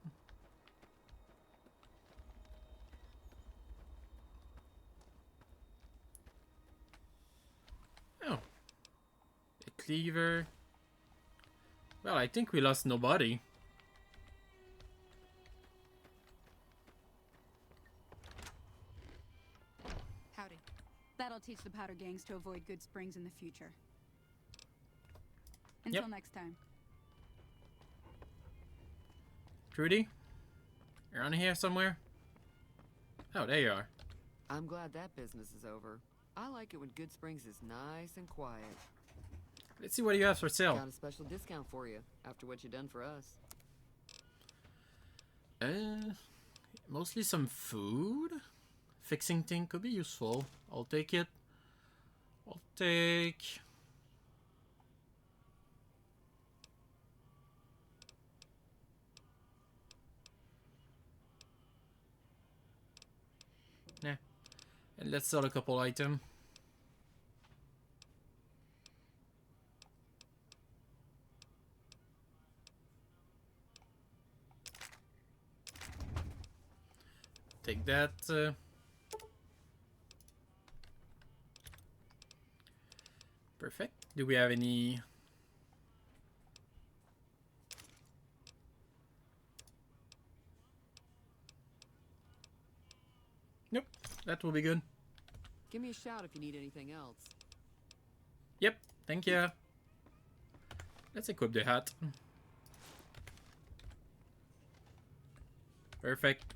Oh. A cleaver. Well, I think we lost nobody.
Howdy. That'll That'll teach the powder gangs to avoid Good Springs in the future. Until next time.
Trudy? You're on here somewhere? Oh, there you are.
I'm glad that business is over. I like it when Good Springs is nice and quiet.
Let's see what you have for sale.
Got a special discount for you after what you done for us.
Mostly some food. Fixing thing could be useful. I'll take it. I'll take... Nah. And let's sell a couple items. Take that. Perfect. Do we have any... Nope. That will be good.
Give me a shout if you need anything else.
Yep. Thank you. Let's equip the hat. Perfect.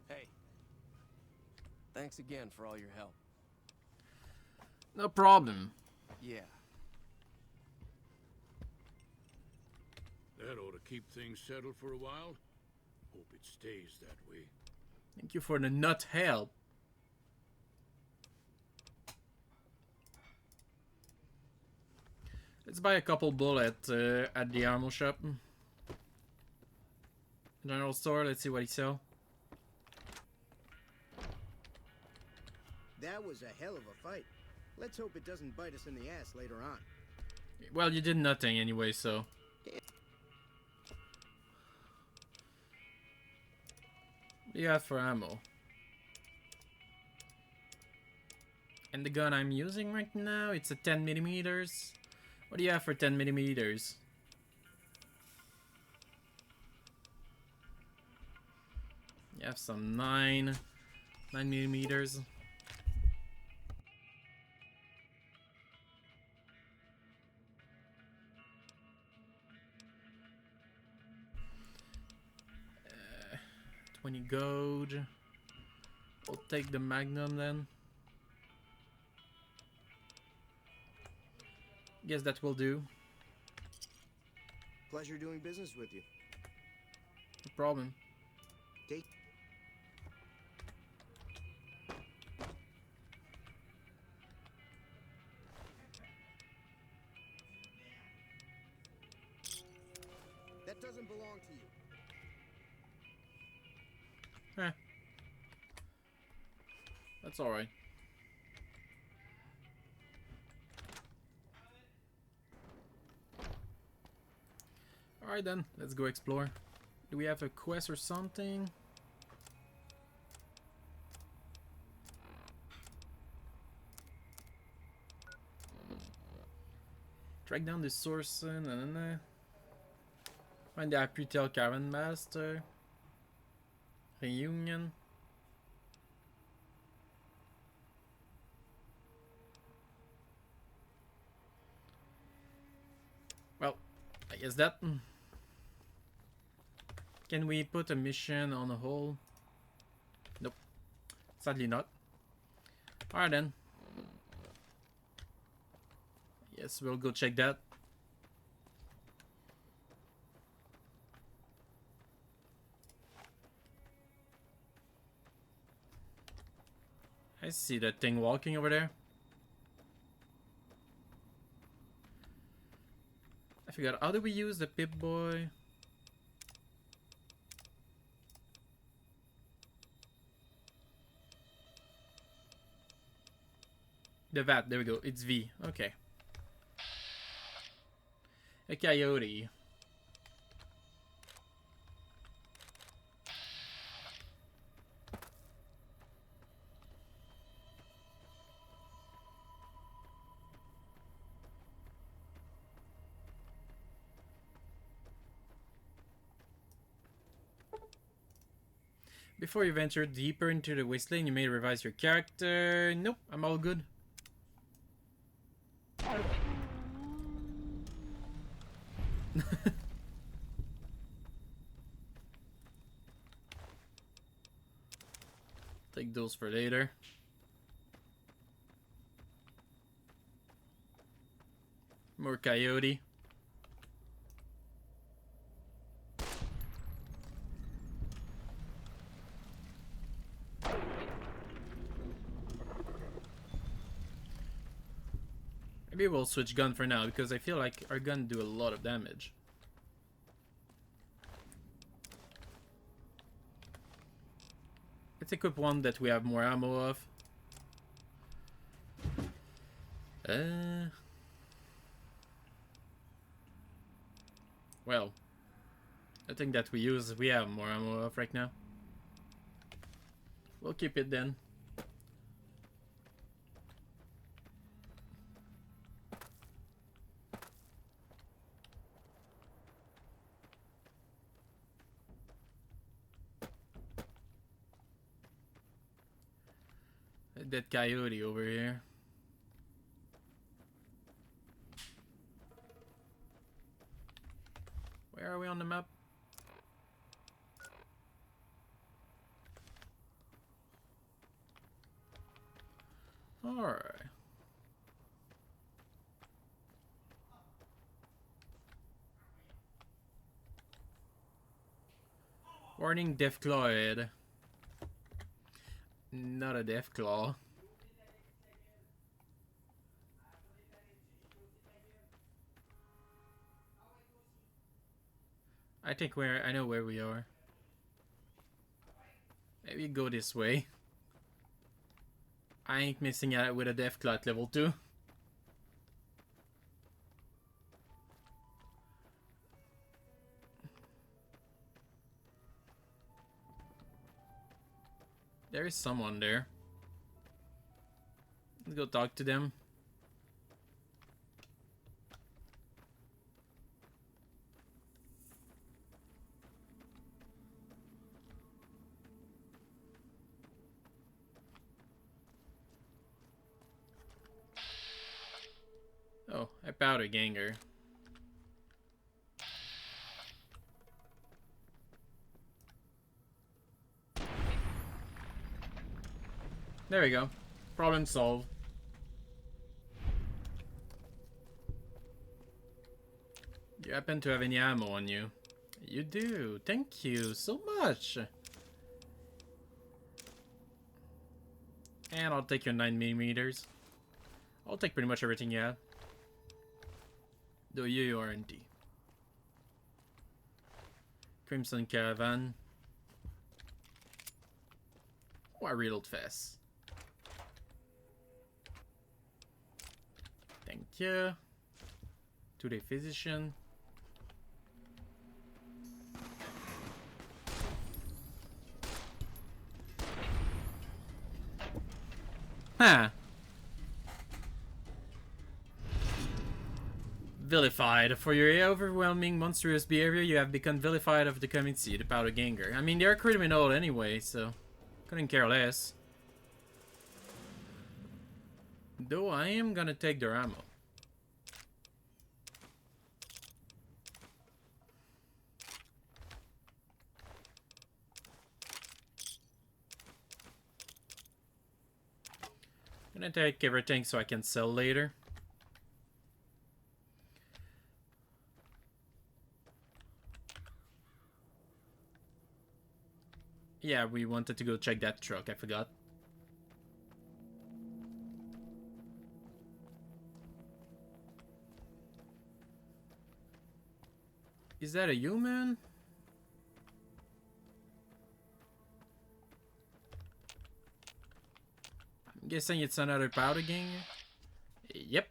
Hey. Thanks again for all your help.
No problem.
Yeah.
That ought to keep things settled for a while. Hope it stays that way.
Thank you for the nut help. Let's buy a couple bullets at the ammo shop. General store, let's see what he sells.
That was a hell of a fight. Let's hope it doesn't bite us in the ass later on.
Well, you did nothing anyway, so... What do you have for ammo? And the gun I'm using right now, it's a 10mm. What do you have for 10mm? You have some 9mm. Uh, 20 gold. We'll take the Magnum then. Guess that will do.
Pleasure doing business with you.
No problem.
Take. That doesn't belong to you.
Eh. That's alright. Alright then, let's go explore. Do we have a quest or something? Track down the source. Find the Aputel Caravan Master. Reunion. Well, I guess that. Can we put a mission on a hold? Nope. Sadly not. Alright then. Yes, we'll go check that. I see that thing walking over there. I forgot, how do we use the Pip-Boy? The VAT, there we go, it's V, okay. A coyote. Before you venture deeper into the wasteland, you may revise your character. Nope, I'm all good. Take those for later. More coyote. Maybe we'll switch gun for now because I feel like our gun do a lot of damage. Let's equip one that we have more ammo of. Well, I think that we have more ammo of right now. We'll keep it then. That coyote over here. Where are we on the map? Alright. Warning, Deathclaw. Not a Deathclaw. I know where we are. Maybe go this way. I ain't missing out with a Deathclaw at level 2. There is someone there. Let's go talk to them. Oh, a powder ganger. There we go. Problem solved. Do you happen to have any ammo on you? You do. Thank you so much. And I'll take your 9mm. I'll take pretty much everything you have. Though you aren't. Crimson Caravan. Oh, I reload fast. Thank you. To the physician. Huh. Vilified. For your overwhelming monstrous behavior, you have become vilified of the community, the powder ganger. I mean, they're criminal anyway, so couldn't care less. Though I am gonna take their ammo. Gonna take everything so I can sell later. Yeah, we wanted to go check that truck, I forgot. Is that a human? I'm guessing it's another powder ganger. Yep.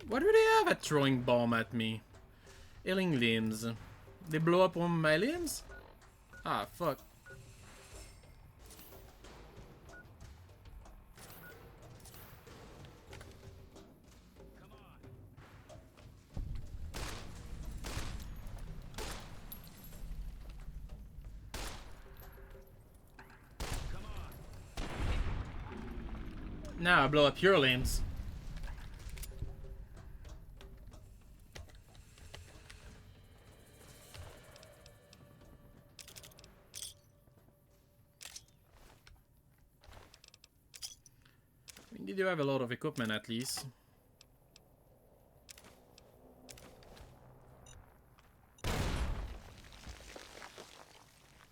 What do they have at throwing bomb at me? Healing limbs. They blow up on my limbs? Ah, fuck. Now I blow up your limbs. I mean, they do have a lot of equipment at least.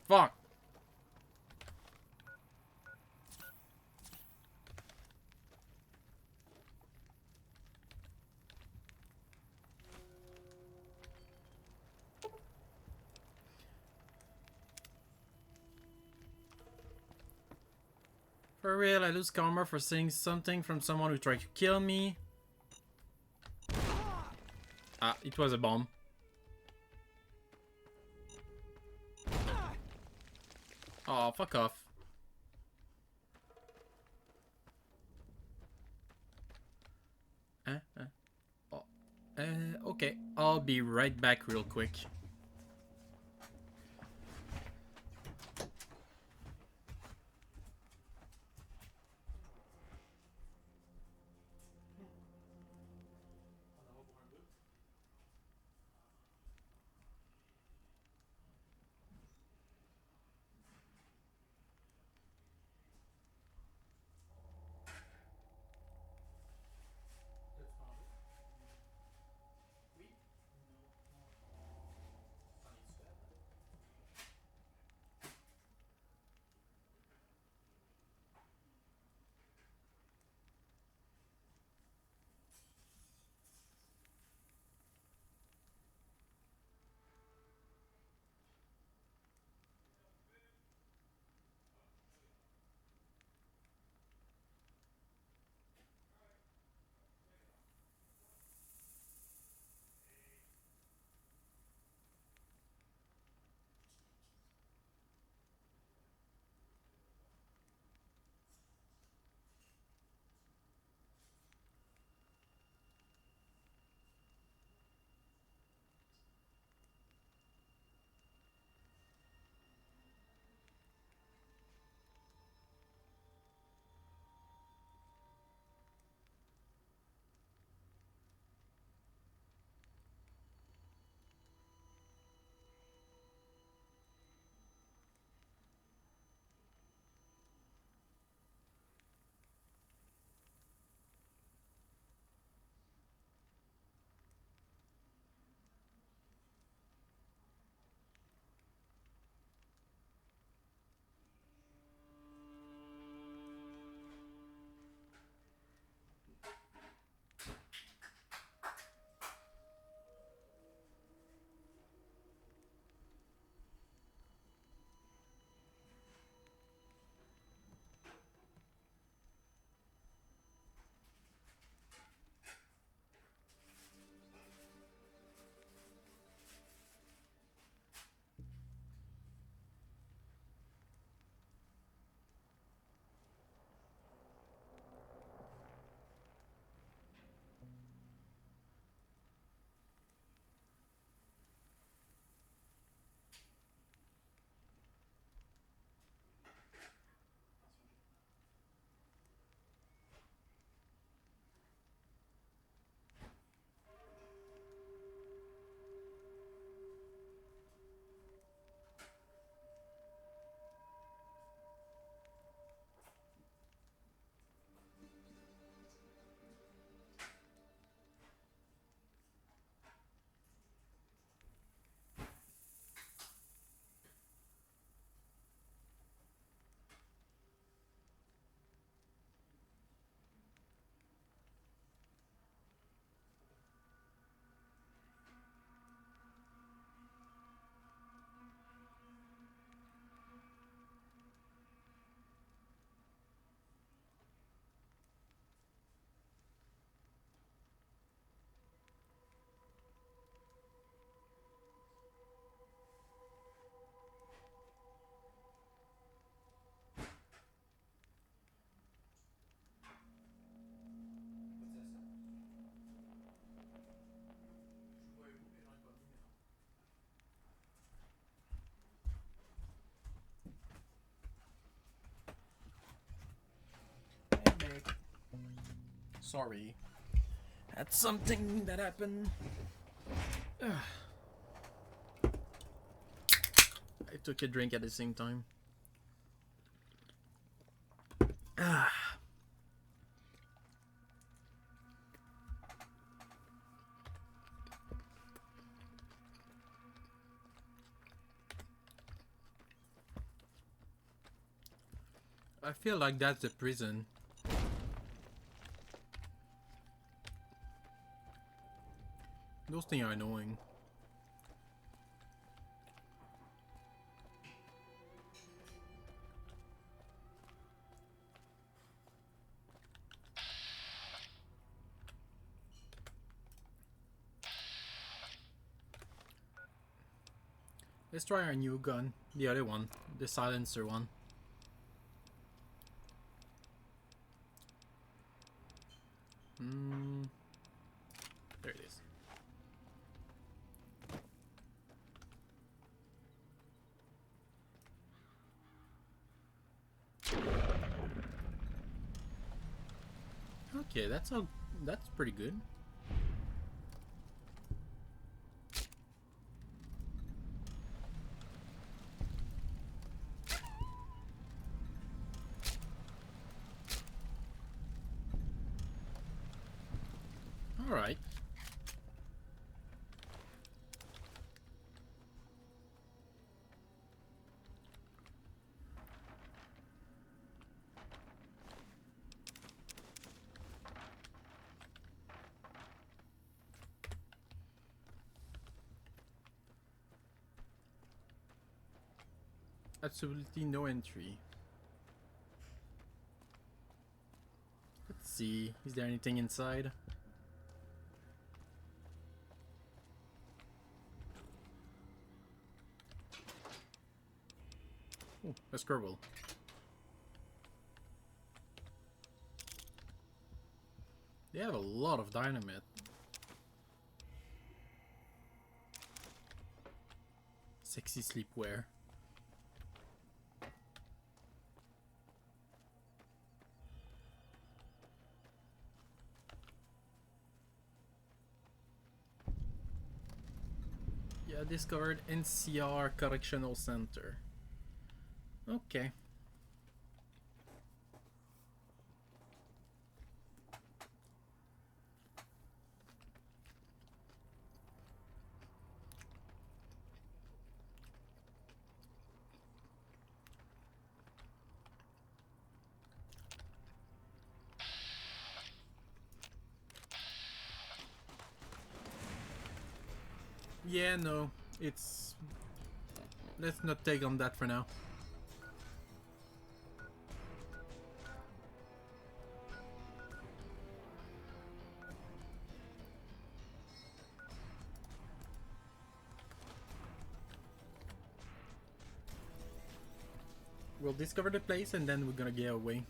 Fuck. For real, I lose karma for saying something from someone who tried to kill me. Ah, it was a bomb. Oh, fuck off. Oh, okay, I'll be right back real quick. Sorry. That's something that happened. I took a drink at the same time. I feel like that's the prison. Those things are annoying. Let's try our new gun, the other one, the silencer one. There it is. Okay, that's pretty good. All right. Absolutely no entry. Let's see. Is there anything inside? Oh, a scribble. They have a lot of dynamite. Sexy sleepwear. Yeah, discovered NCR Correctional Center. Okay. Yeah, no, it's... Let's not take on that for now. We'll discover the place and then we're gonna get away.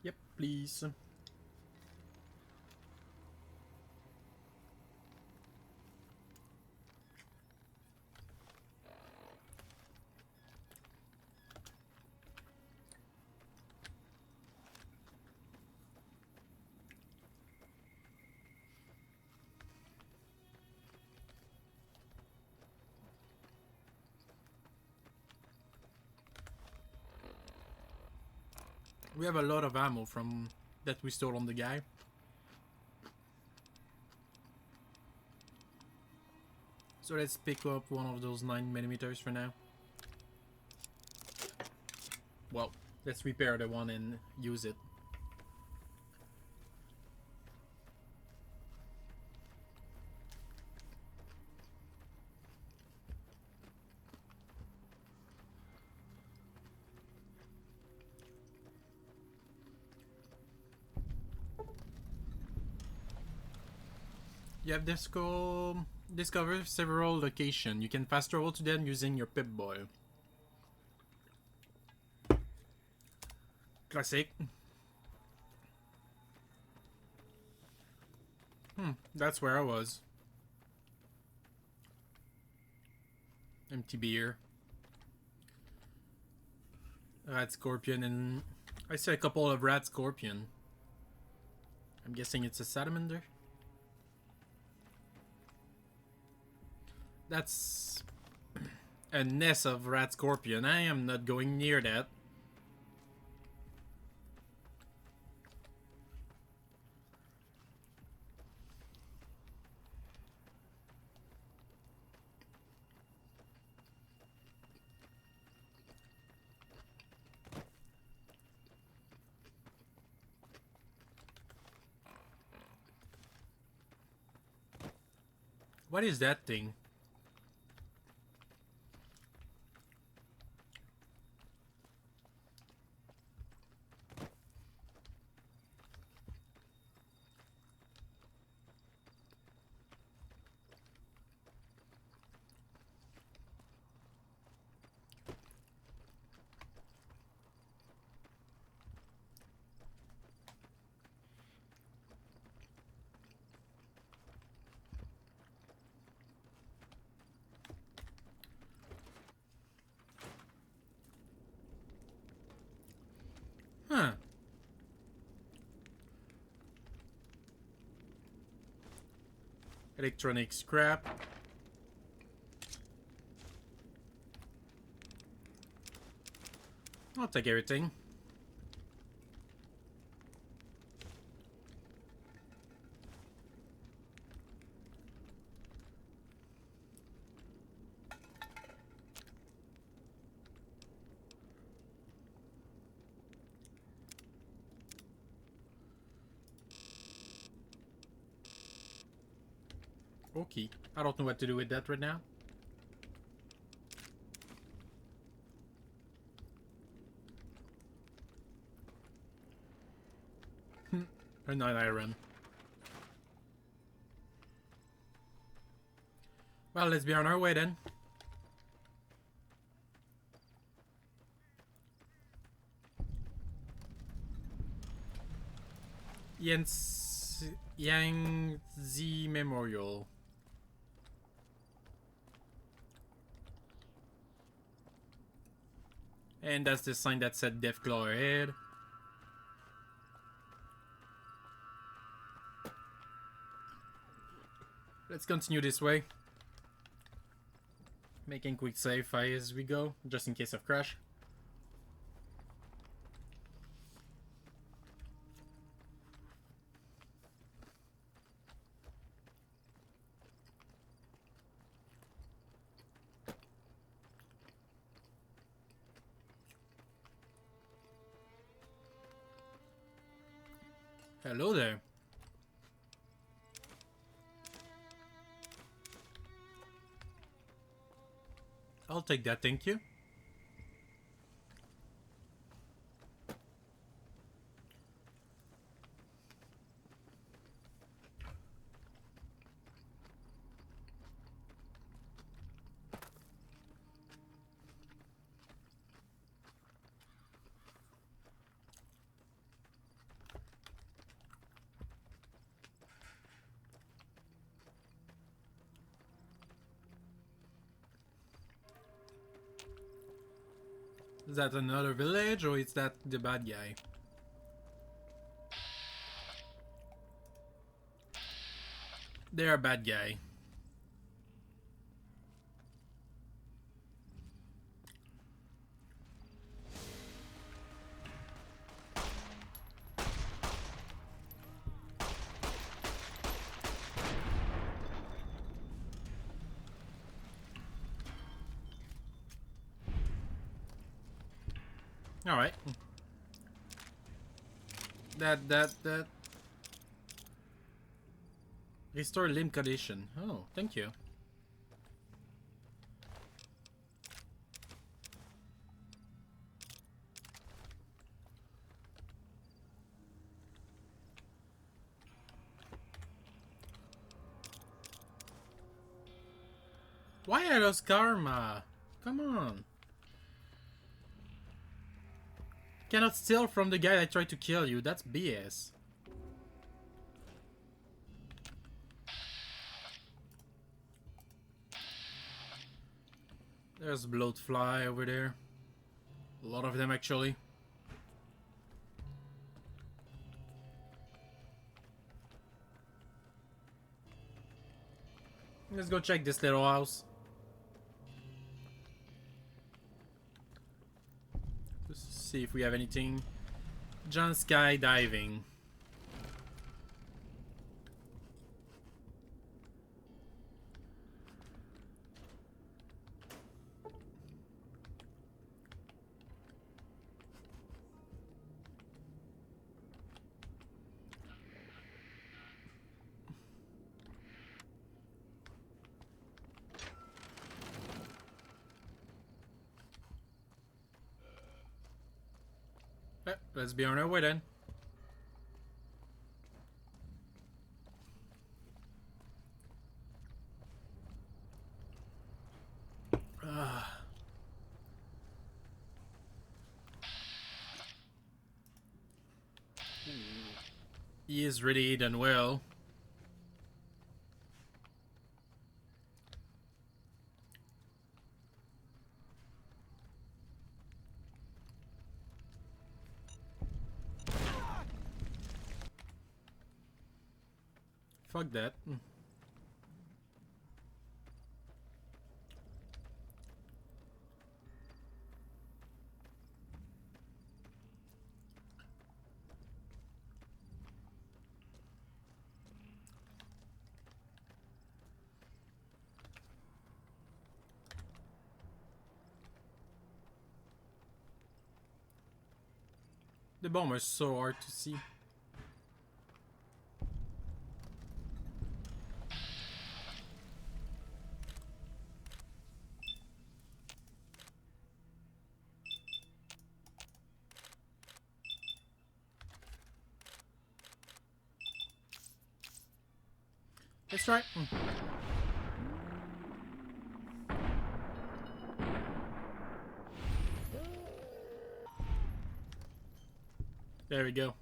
Yep, please. We have a lot of ammo from that we stole on the guy. So let's pick up one of those 9mm for now. Well, let's repair the one and use it. You have discover several locations. You can fast travel to them using your Pip-Boy. Classic. That's where I was. Empty beer. Rat Scorpion, and I see a couple of Rat Scorpion. I'm guessing it's a salamander. That's a nest of Rat Scorpion. I am not going near that. What is that thing? Huh. Electronic scrap. I'll take everything. Okay, I don't know what to do with that right now. Or not iron. Well, let's be on our way then. Yangtze Memorial. And that's the sign that said Deathclaw ahead. Let's continue this way. Making quick save as we go, just in case of crash. Hello there. I'll take that, thank you. Is that another village, or is that the bad guy? They're a bad guy. All right. That. Restore limb condition. Oh, thank you. Why I lost karma? Come on. Cannot steal from the guy that tried to kill you. That's BS. There's bloatfly over there. A lot of them actually. Let's go check this little house. Just see if we have anything. John skydiving. Let's be on our way then. He is really done well. Fuck that. The bomber is so hard to see. Let's try. There we go.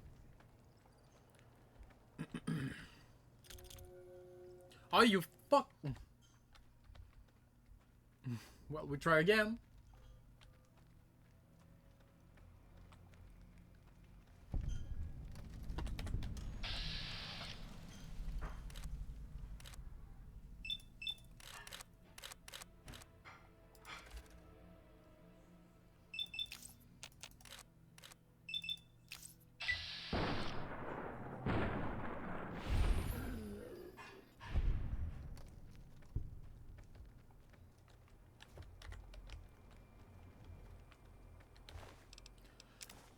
Oh, you fuck. Well, we try again.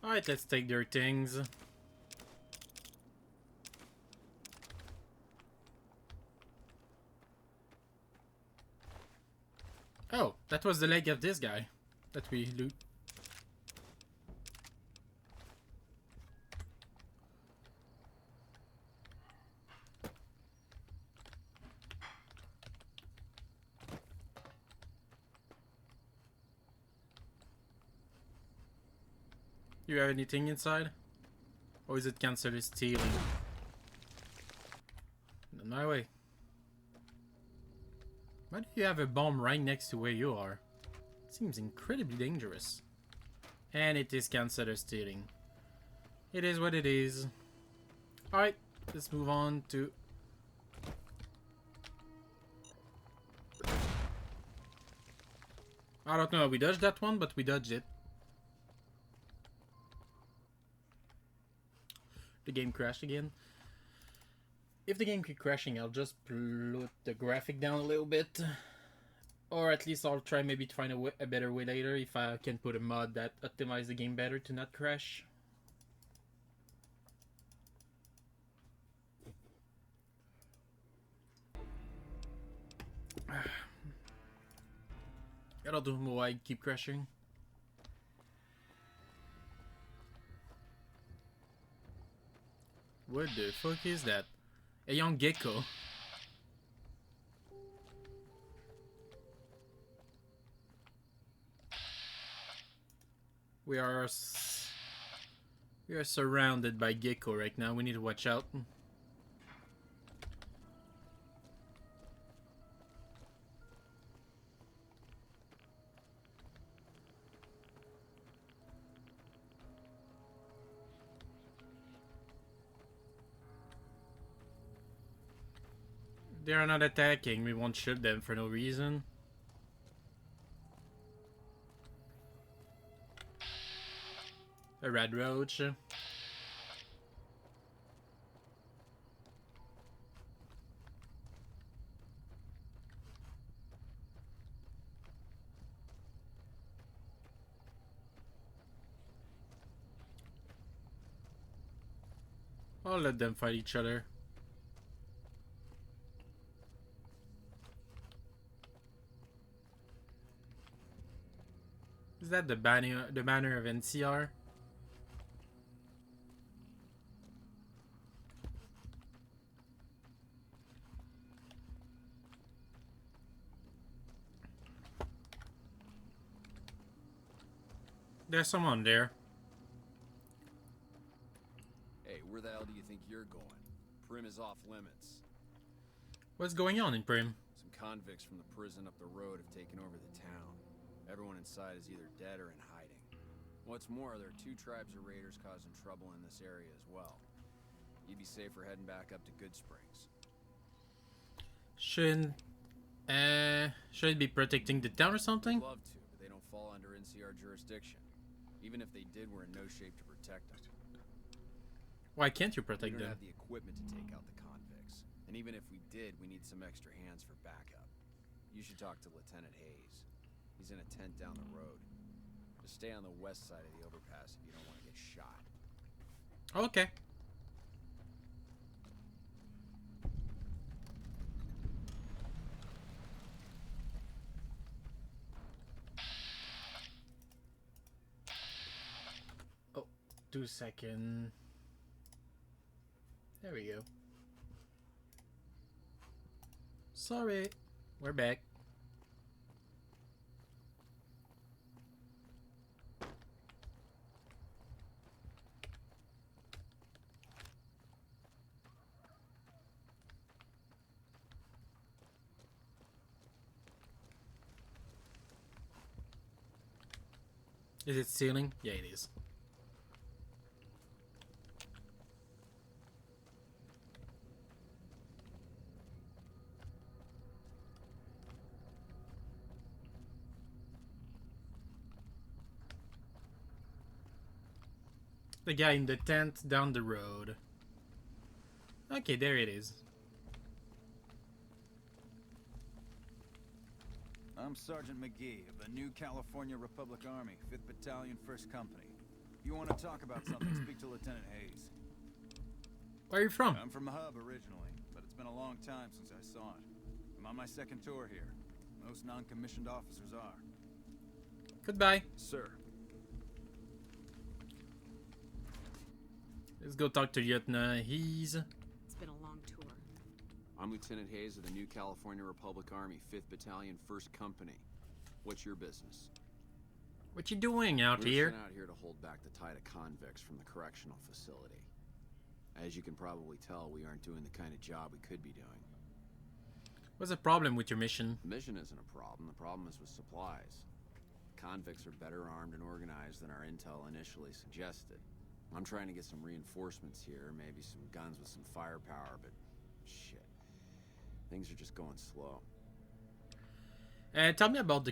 Alright, let's take their things. Oh, that was the leg of this guy that we loot. You have anything inside? Or is it cancer stealing? On my way. Why do you have a bomb right next to where you are? Seems incredibly dangerous. And it is cancer stealing. It is what it is. Alright, let's move on to... I don't know how we dodged that one, but we dodged it. The game crashed again. If the game keeps crashing, I'll just put the graphic down a little bit. Or at least I'll try maybe to find a better way later if I can put a mod that optimizes the game better to not crash. I don't know why I keep crashing. What the fuck is that? A young gecko. We are surrounded by gecko right now. We need to watch out. They are not attacking. We won't shoot them for no reason. A red roach. I'll let them fight each other. Is that the banner of NCR? There's someone there.
Hey, where the hell do you think you're going? Prim is off limits.
What's going on in Prim?
Some convicts from the prison up the road have taken over the town. Everyone inside is either dead or in hiding. What's more, there are 2 tribes of raiders causing trouble in this area as well. You'd be safer heading back up to Goodsprings.
Should it be protecting the town or something?
I'd love to, but they don't fall under NCR jurisdiction. Even if they did, we're in no shape to protect them.
Why can't you protect
We don't
them?
have the equipment to take out the convicts. And even if we did, we need some extra hands for backup. You should talk to Lieutenant Hayes. He's in a tent down the road. Just stay on the west side of the overpass if you don't want to get shot.
Okay. Oh, 2 seconds. There we go. Sorry. We're back. Is it stealing? Yeah, it is. The guy in the tent down the road. Okay, there it is.
I'm Sergeant McGee of the New California Republic Army, 5th Battalion, 1st Company. If you want to talk about something, speak to Lieutenant Hayes.
Where are you from?
I'm from the hub originally, but it's been a long time since I saw it. I'm on my 2nd tour here. Most non-commissioned officers are.
Goodbye.
Sir.
Let's go talk to Lieutenant Hayes.
It's been a long tour.
I'm Lieutenant Hayes of the New California Republic Army, 5th Battalion, 1st Company. What's your business?
What you doing out here?
We're sent out here to hold back the tide of convicts from the correctional facility. As you can probably tell, we aren't doing the kind of job we could be doing.
What's the problem with your mission?
The mission isn't a problem. The problem is with supplies. Convicts are better armed and organized than our intel initially suggested. I'm trying to get some reinforcements here, maybe some guns with some firepower, but shit. Things are just going slow.
Tell me about the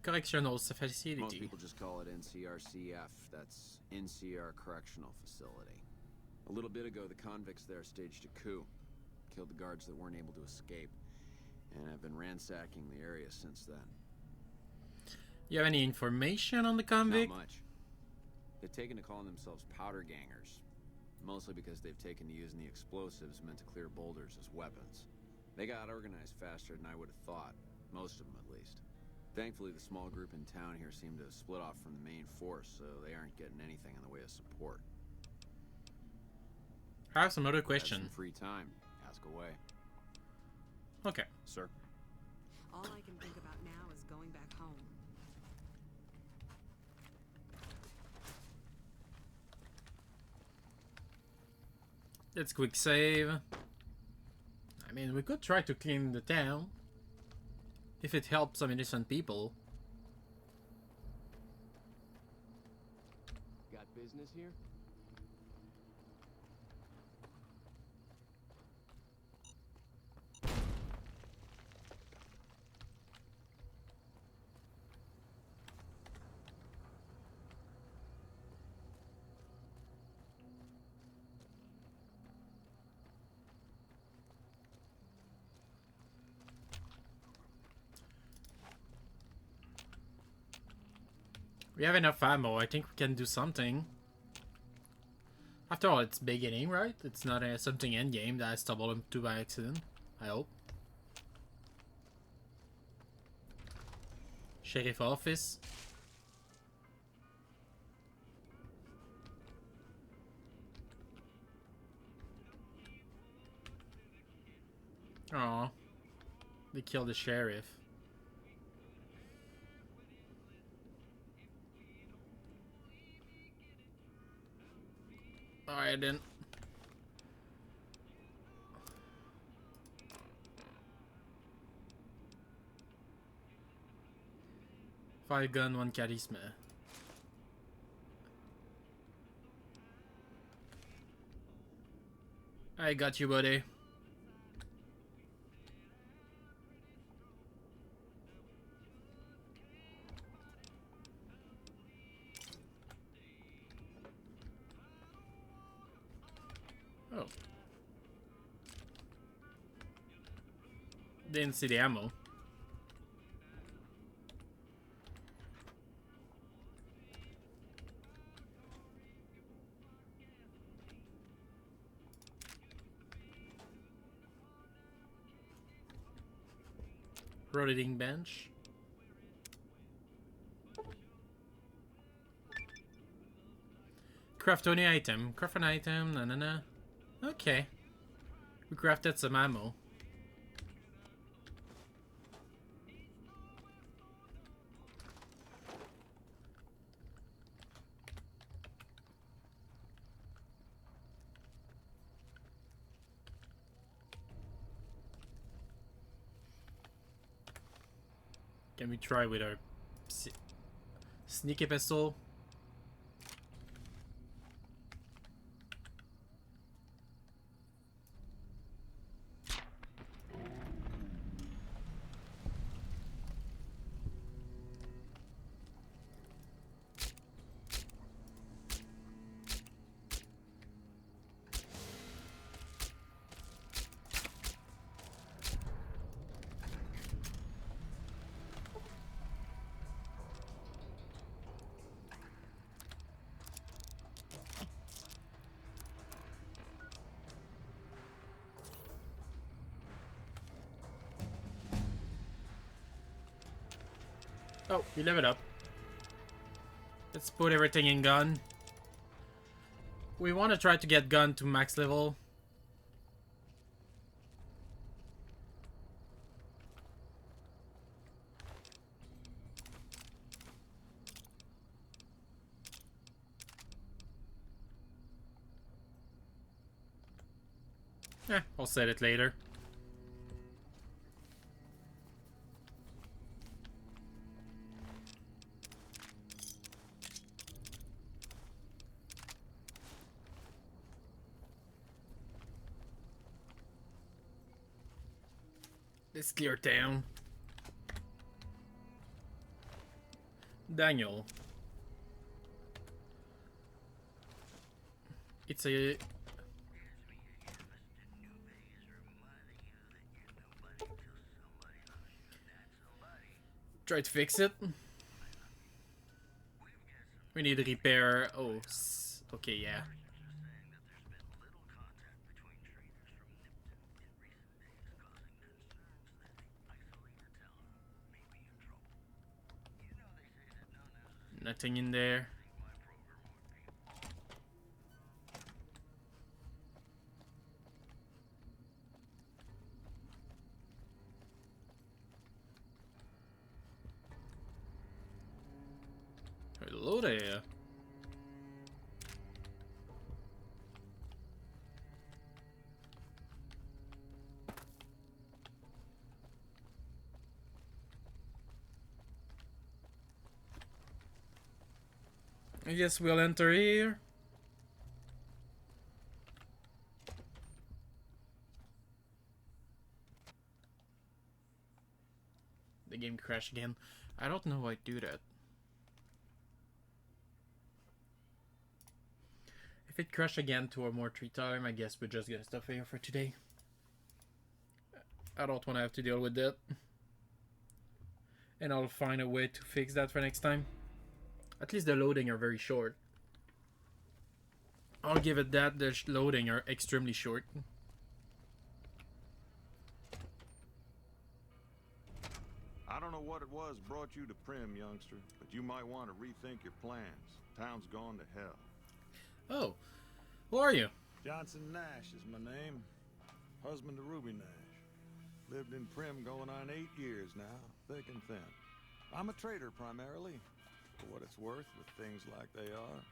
correctional facility.
Most people just call it NCRCF. That's NCR Correctional Facility. A little bit ago, the convicts there staged a coup. Killed the guards that weren't able to escape. And have been ransacking the area since then.
You have any information on the convict?
Not much. They've taken to calling themselves powder gangers. Mostly because they've taken to using the explosives meant to clear boulders as weapons. They got organized faster than I would have thought. Most of them, at least. Thankfully, the small group in town here seem to have split off from the main force, so they aren't getting anything in the way of support.
I have some other question.
Have some free time. Ask away.
Okay.
Sir.
All I can think about now is going back home.
Let's quick save. I mean, we could try to clean the town. If it helps some innocent people.
Got business here?
We have enough ammo. I think we can do something. After all, it's beginning, right? It's not something endgame that I stumbled into by accident. I hope. Sheriff office. Aw. They killed the sheriff. Alright then. Five gun, one charisma. I got you, buddy. Oh. Didn't see the ammo. Rotating bench. Craft any item. Craft an item. Na na na. Okay. We crafted some ammo. Can we try with our sneaky pistol? Oh, we leveled up. Let's put everything in gun. We want to try to get gun to max level. I'll set it later. Let's clear town. Daniel. It's a... Try to fix it. We need to repair... Oh, okay, yeah. Nothing in there. Hello there. I guess we'll enter here. The game crashed again. I don't know why I do that. If it crashed again 2 or more 3 times, I guess we're just gonna stop here for today. I don't want to have to deal with that. And I'll find a way to fix that for next time. At least the loading are very short. I'll give it that, the loading are extremely short.
I don't know what it was brought you to Primm, youngster, but you might want to rethink your plans. Town's gone to hell.
Oh, who are you?
Johnson Nash is my name. Husband to Ruby Nash. Lived in Primm going on 8 years now, thick and thin. I'm a trader primarily, for what it's worth with things like they are.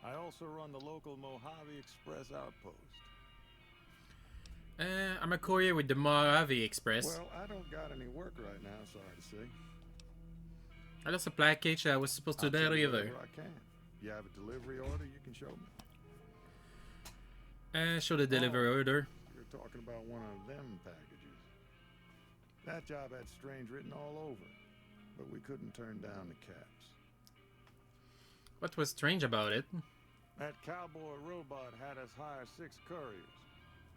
I also run the local Mojave Express outpost.
I'm a courier with the Mojave Express.
Well, I don't got any work right now, sorry to say.
I lost a package I was supposed to deliver.
I can. You have a delivery order you can show me?
Show the delivery order.
You're talking about one of them packages. That job had strange written all over it, but we couldn't turn down the caps.
What was strange about it?
That cowboy robot had us hire 6 couriers.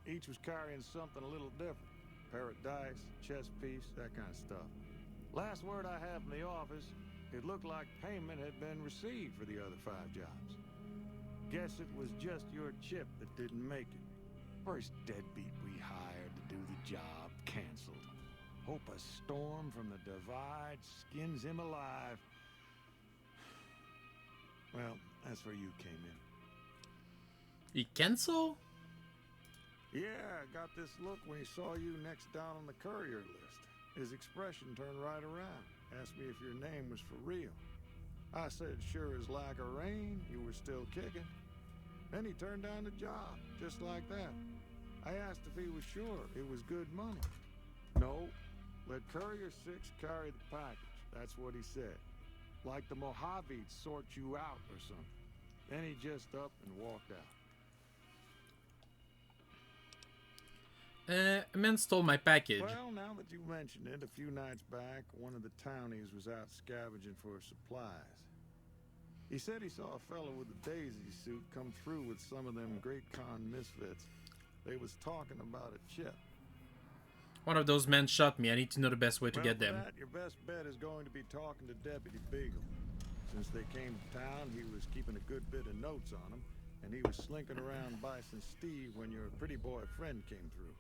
Each was carrying something a little different. Pair of dice, chess piece, that kind of stuff. Last word I have from the office, it looked like payment had been received for the other 5 jobs. Guess it was just your chip that didn't make it. First deadbeat we hired to do the job canceled. Hope a storm from the divide skins him alive. Well, that's where you came in.
He cancel?
Yeah, I got this look when he saw you next down on the courier list. His expression turned right around. Asked me if your name was for real. I said, sure as like a rain, you were still kicking. Then he turned down the job, just like that. I asked if he was sure it was good money. No, let Courier 6 carry the package. That's what he said. Like the Mojave'd sort you out or something. Then he just up and walked out.
A man stole my package.
Well, now that you mention it, a few nights back, one of the townies was out scavenging for supplies. He said he saw a fellow with a daisy suit come through with some of them Great Khan misfits. They was talking about a chip.
One of those men shot me. I need to know the best way to get them.
That, your best bet is going to be talking to Deputy Beagle. Since they came to town, he was keeping a good bit of notes on them, and he was slinking around Bison Steve when your pretty boy friend came through.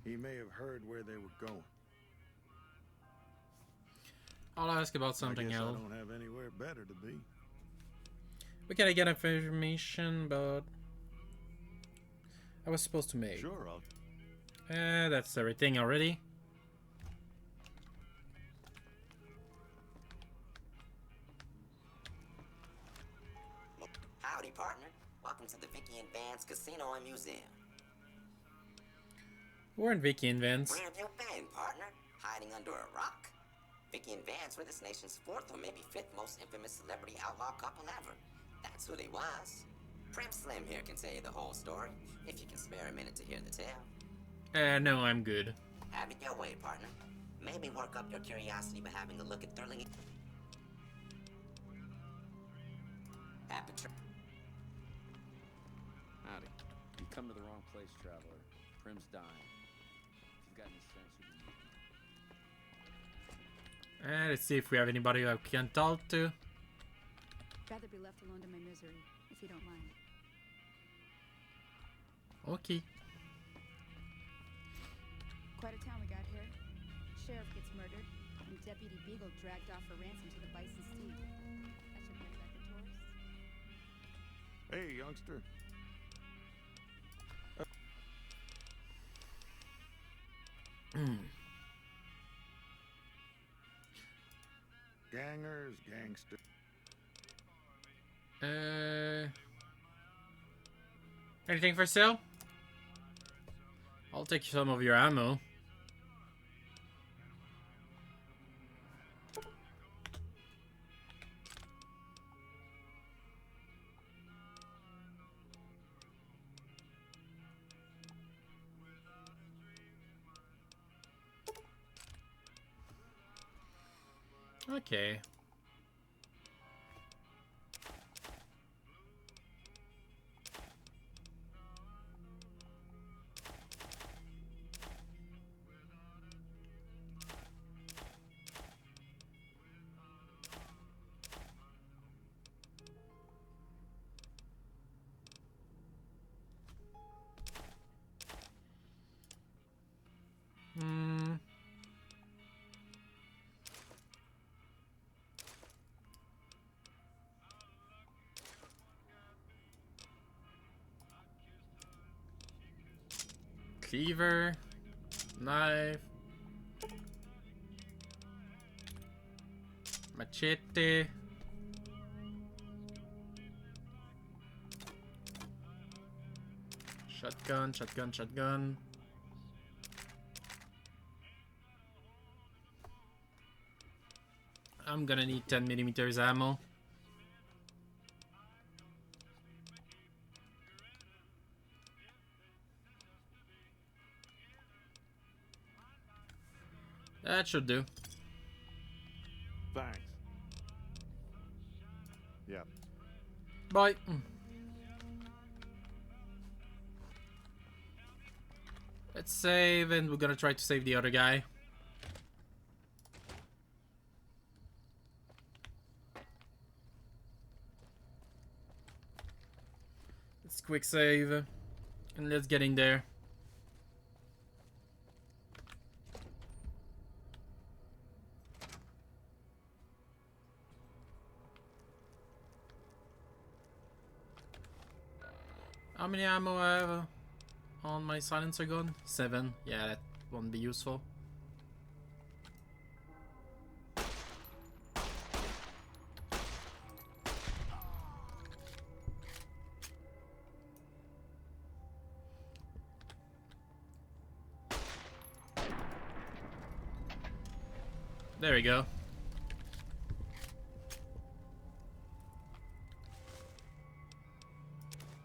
He may have heard where they were going.
I'll ask about something
I guess
else.
I don't have anywhere better to be.
What can I get information about? I was supposed to make.
Sure, I'll...
That's everything already.
Howdy, partner. Welcome to the Vicky and Vance Casino and Museum.
We're in Vicky and Vance.
Where have you been, partner? Hiding under a rock? Vicky and Vance were this nation's 4th or maybe 5th most infamous celebrity outlaw couple ever. That's who they was. Primm Slim here can tell you the whole story, if you can spare a minute to hear the tale.
No, I'm good.
Have it your way, partner. Maybe work up your curiosity by having a look at thrilling... Aperture.
Howdy. You come to the wrong place, traveler. Primm's dying. If you've got any sense, you can...
Let's see if we have anybody I can talk to.
Rather be left alone to my misery, if you don't mind.
Okay.
Quite a town we got here. Sheriff gets murdered, and Deputy Beagle dragged off for ransom to the Bison Steed. That should bring back the tourists.
Hey, youngster. Gangers, gangster.
Anything for sale? I'll take some of your ammo. Okay. Hmm. Cleaver, knife, machete, shotgun, shotgun, shotgun. I'm gonna need 10mm ammo. That should do.
Thanks. Yep.
Bye. Let's save, and we're gonna try to save the other guy. Let's quick save, and let's get in there. How many ammo I have on my silencer gun? 7. Yeah, that won't be useful. There we go.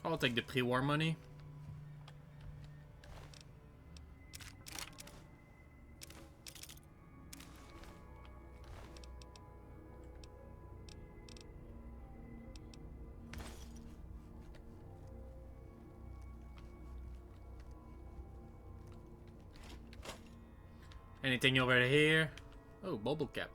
I'll take the pre-war money. Anything over here? Oh, bubble cap.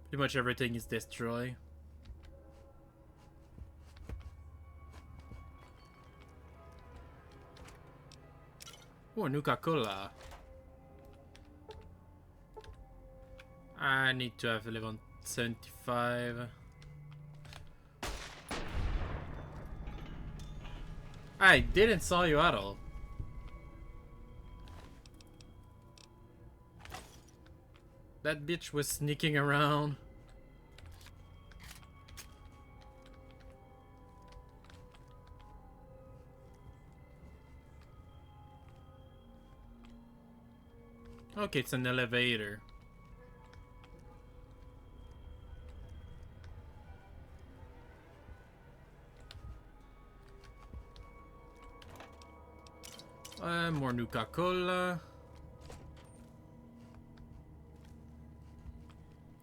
Pretty much everything is destroyed. Oh, Nuka-Cola. I need to have level 75. I didn't saw you at all. That bitch was sneaking around. Okay, it's an elevator. More Nuka-Cola.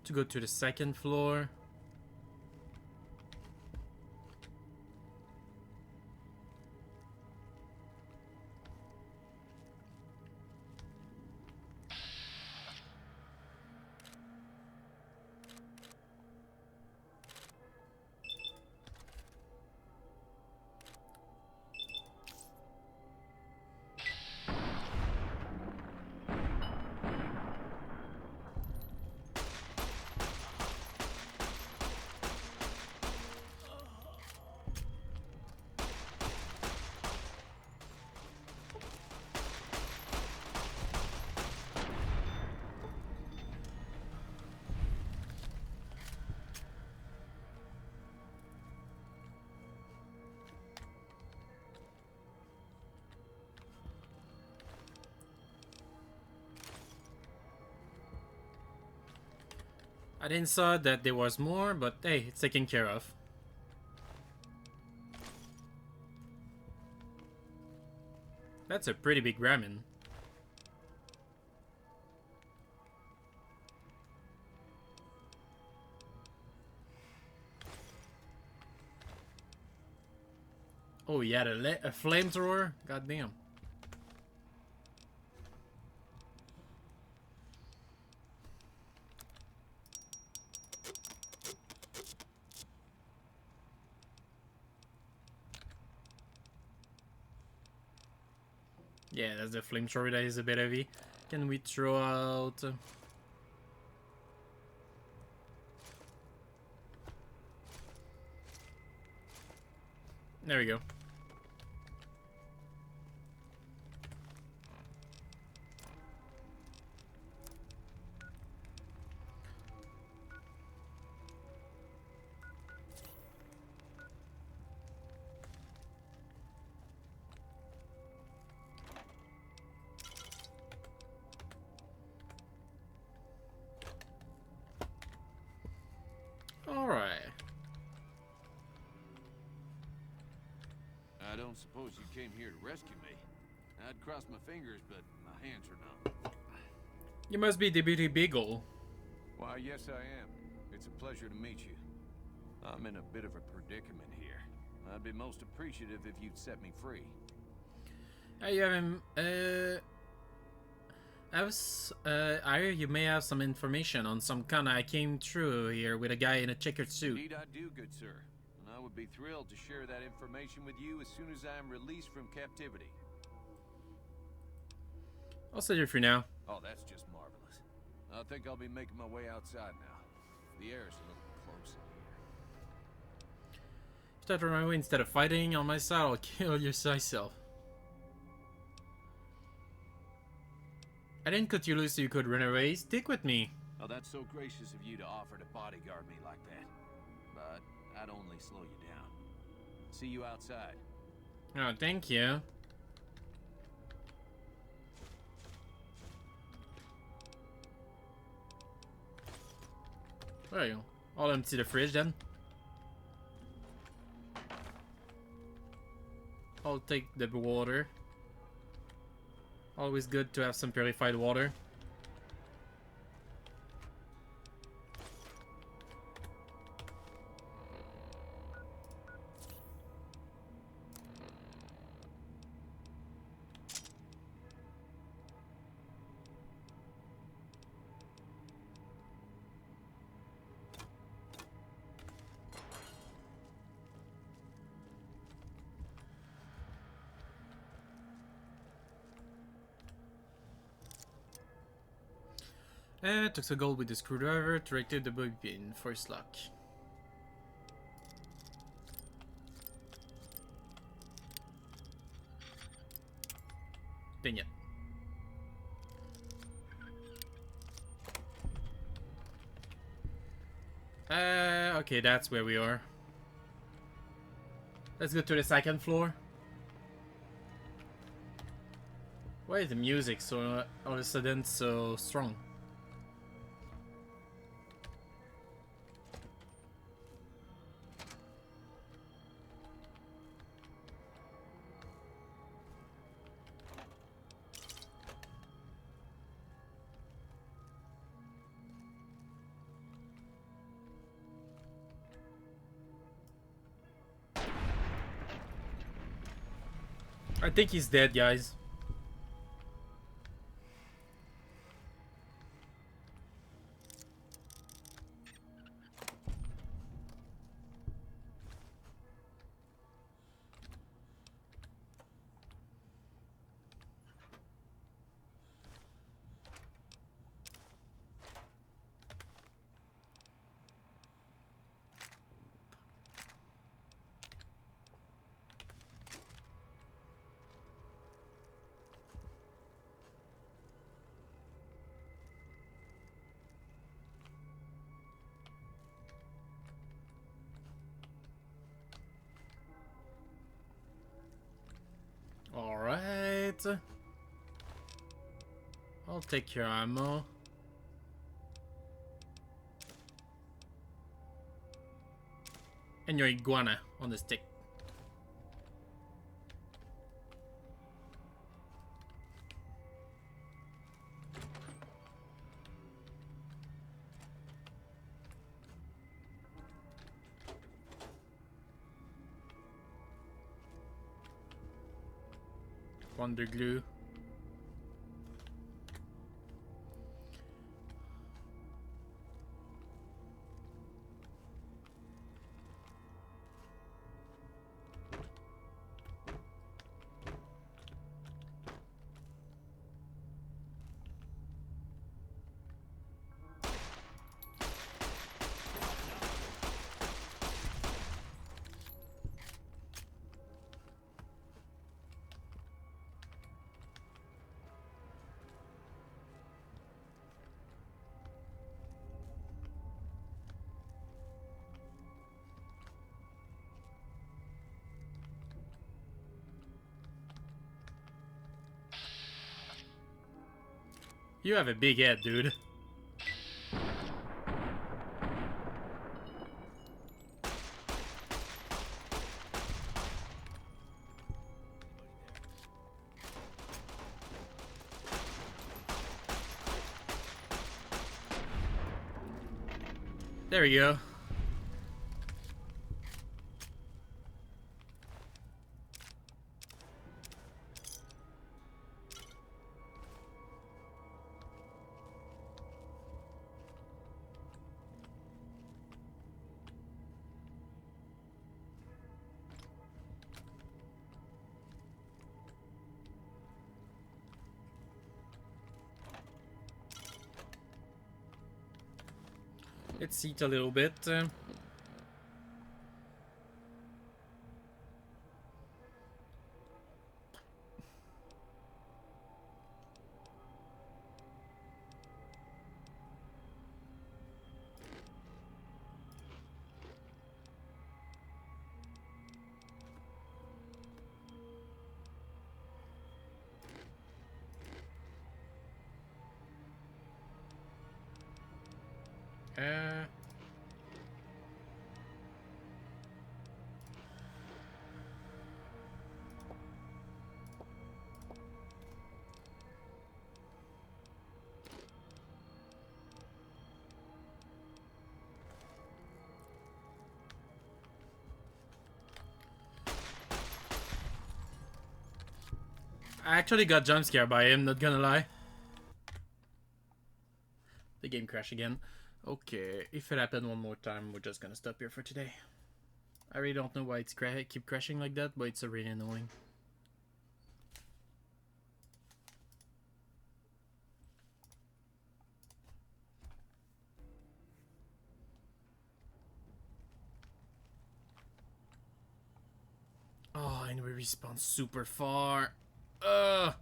To go to the second floor. I didn't saw that there was more, but hey, it's taken care of. That's a pretty big ramen. Oh, he had a flamethrower? Goddamn. Yeah, that's the flamethrower that is a bit heavy. Can we throw out... There we go. Alright.
I don't suppose you came here to rescue me. I'd cross my fingers, but my hands are numb.
You must be Deputy Beagle.
Why, yes I am. It's a pleasure to meet you. I'm in a bit of a predicament here. I'd be most appreciative if you'd set me free.
You have I hear you may have some information on some con I came through here with a guy in a checkered suit.
Indeed I do, good sir. And I would be thrilled to share that information with you as soon as I am released from captivity.
I'll sit here for now.
Oh, that's just marvelous. I think I'll be making my way outside now. The air's a little close in here.
Start to run away instead of fighting on my side, I'll kill you myself. I didn't cut you loose so you could run away. Stick with me.
Oh, that's so gracious of you to offer to bodyguard me like that. But I'd only slow you down. See you outside.
Oh, thank you. There you go. I'll empty the fridge then. I'll take the water. Always good to have some purified water. Took a gold with the screwdriver to reactivate the bobby pin for his lock. Dang it. Okay, that's where we are. Let's go to the second floor. Why is the music so all of a sudden so strong? I think he's dead, guys. Alright. I'll take your ammo. And your iguana on the stick. Wonder Glue. You have a big head, dude. There we go. Let's eat a little bit. I actually got jump scared by him, not gonna lie. The game crashed again. Okay, if it happened one more time, we're just gonna stop here for today. I really don't know why it's keep crashing like that, but it's really annoying. Oh, and we respawn super far. Ugh.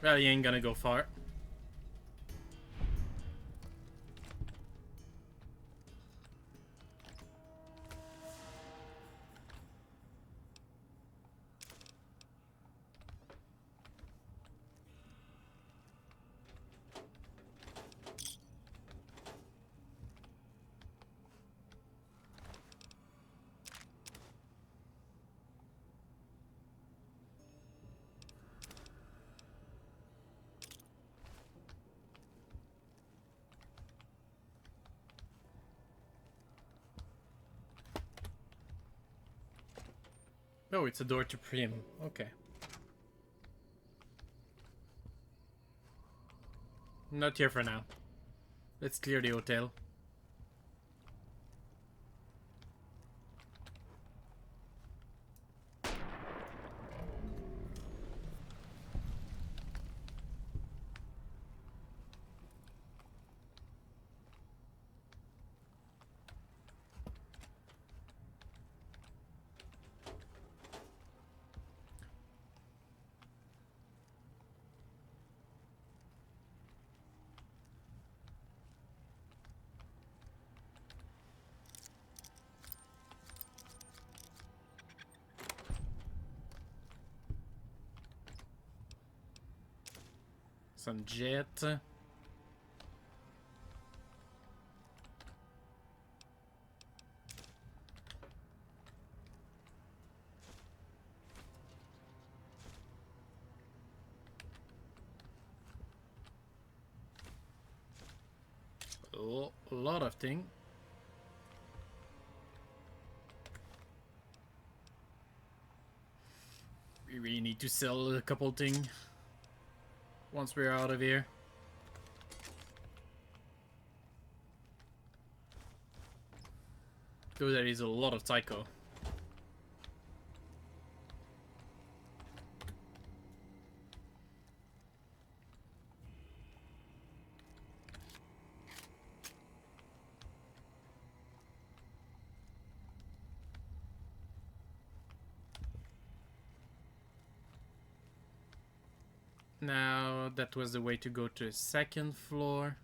Well, he ain't gonna go far. Oh, it's a door to Primm. Okay. Not here for now. Let's clear the hotel. Some jet. A lot of things. We really need to sell a couple things once we're out of here. Though there is a lot of Tycho. Now, that was the way to go to the second floor.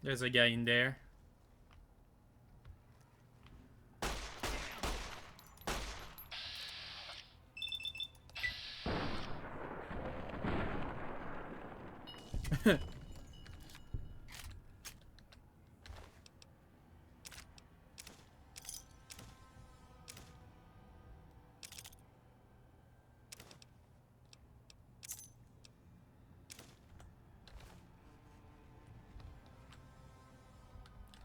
There's a guy in there.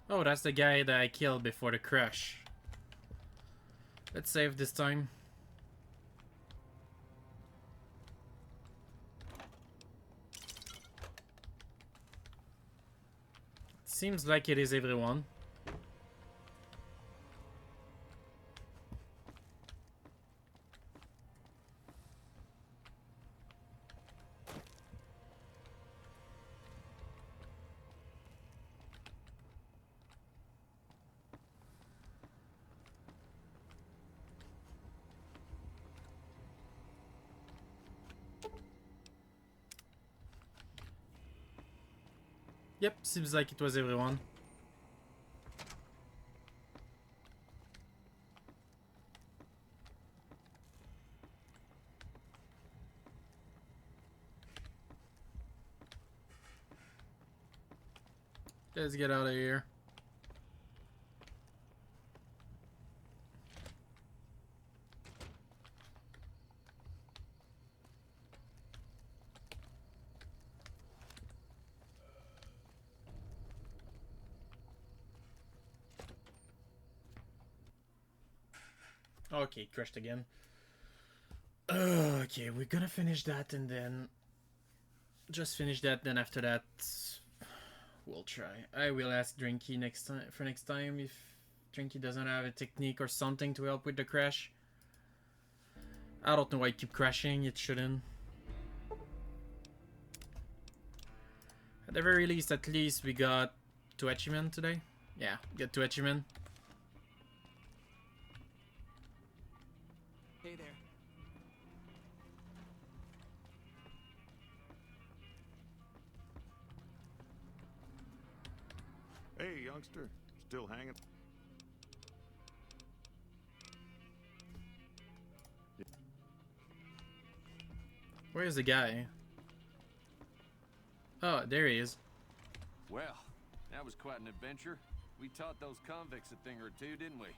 Oh, that's the guy that I killed before the crash. Let's save this time. Seems like it is everyone. Yep, seems like it was everyone. Let's get out of here. Okay, it crashed again. Okay, we're gonna finish that and then just finish that. Then after that, we'll try. I will ask Drinky next time if Drinky doesn't have a technique or something to help with the crash. I don't know why it keeps crashing. It shouldn't. At the very least, at least we got 2 achievements today. Yeah, we got 2 achievements.
Hey there.
Hey, youngster. Still hanging?
Where's the guy? Oh, there he is.
Well, that was quite an adventure. We taught those convicts a thing or two, didn't we?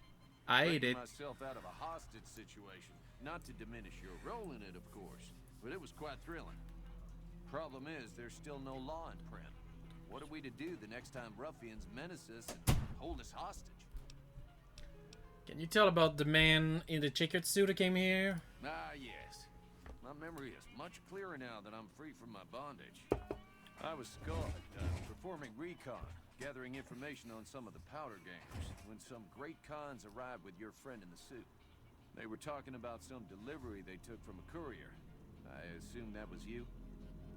I ate
Breaking
it.
myself out of a hostage situation. Not to diminish your role in it, of course, but it was quite thrilling. Problem is, there's still no law in Primm. What are we to do the next time ruffians menace us and hold us hostage?
Can you tell about the man in the checkered suit who came here?
Ah, yes. My memory is much clearer now that I'm free from my bondage. I was Scott, performing recon, gathering information on some of the powder gangers, when some great cons arrived with your friend in the suit. They were talking about some delivery they took from a courier. I assume that was you?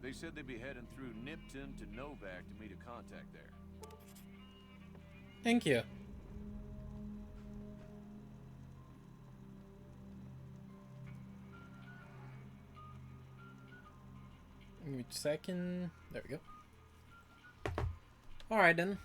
They said they'd be heading through Nipton to Novak to meet a contact there.
Thank you. Give me a second. There we go. Alright then.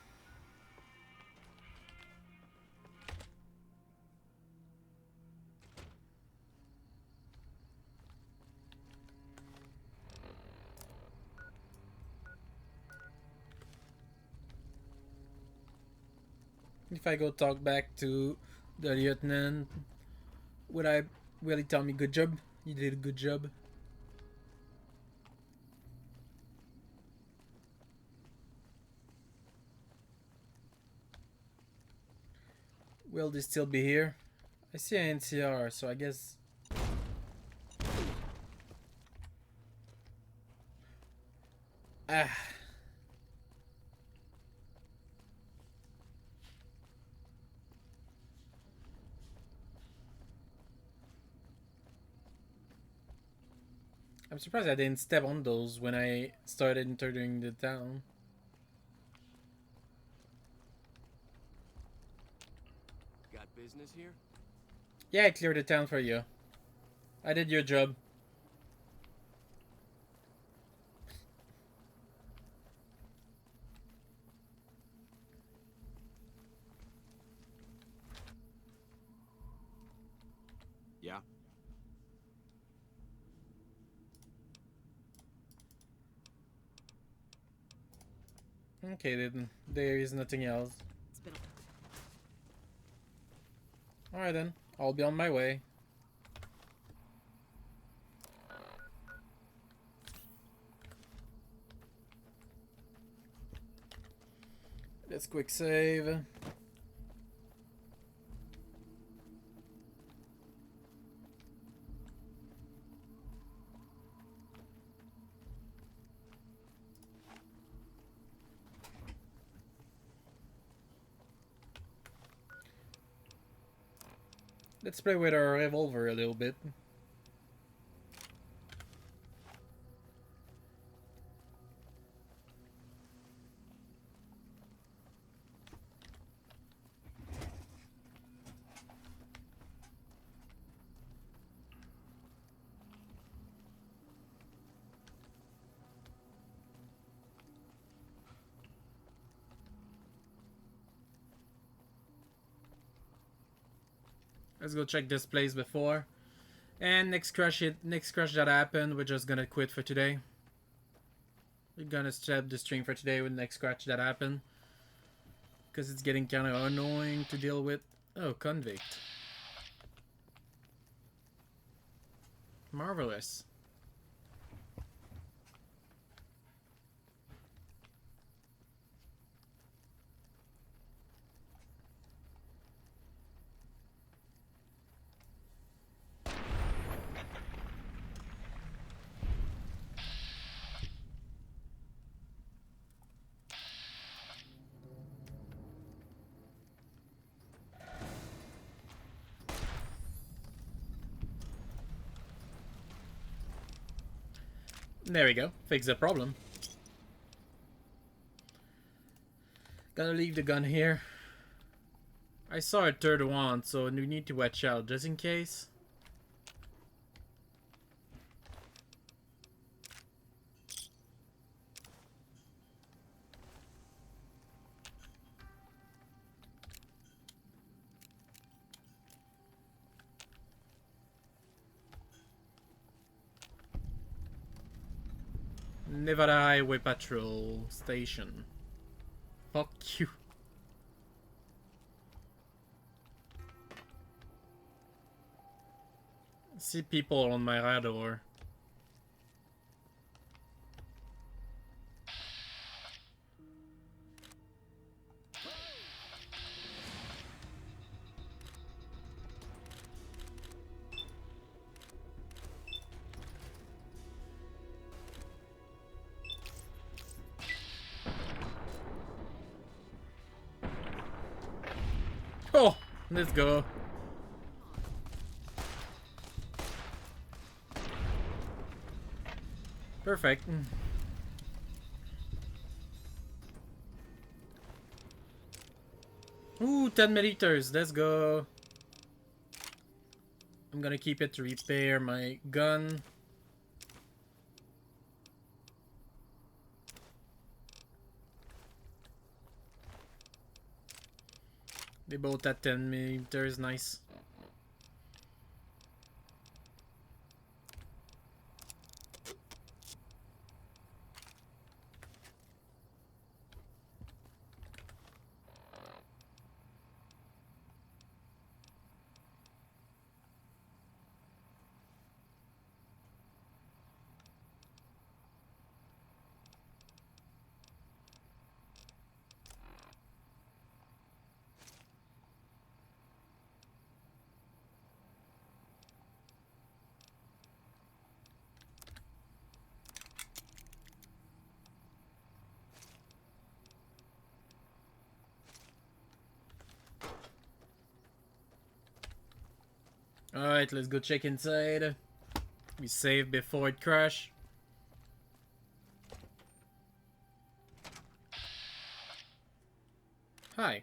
If I go talk back to the lieutenant, will he tell me good job? You did a good job. Will they still be here? I see an NCR, so I guess. Ah. I'm surprised I didn't step on those when I started entering the town.
Got business here?
Yeah, I cleared the town for you. I did your job.
Yeah?
Okay, then there is nothing else. Alright then, I'll be on my way. Let's quick save. Let's play with our revolver a little bit. Let's go check this place before. And next crash that happened, we're just gonna quit for today. We're gonna stop the stream for today with next crash that happened. Because it's getting kind of annoying to deal with. Oh, convict. Marvelous. There we go. Fix the problem. Gonna leave the gun here. I saw a third one, so we need to watch out just in case. Nevada Highway Patrol Station. Fuck you. See people on my radar. Oh, let's go. Perfect. Ooh, 10 milliliters. Let's go. I'm gonna keep it to repair my gun. They both at 10 milliliters. Nice. Alright, let's go check inside. We save before it crash. Hi.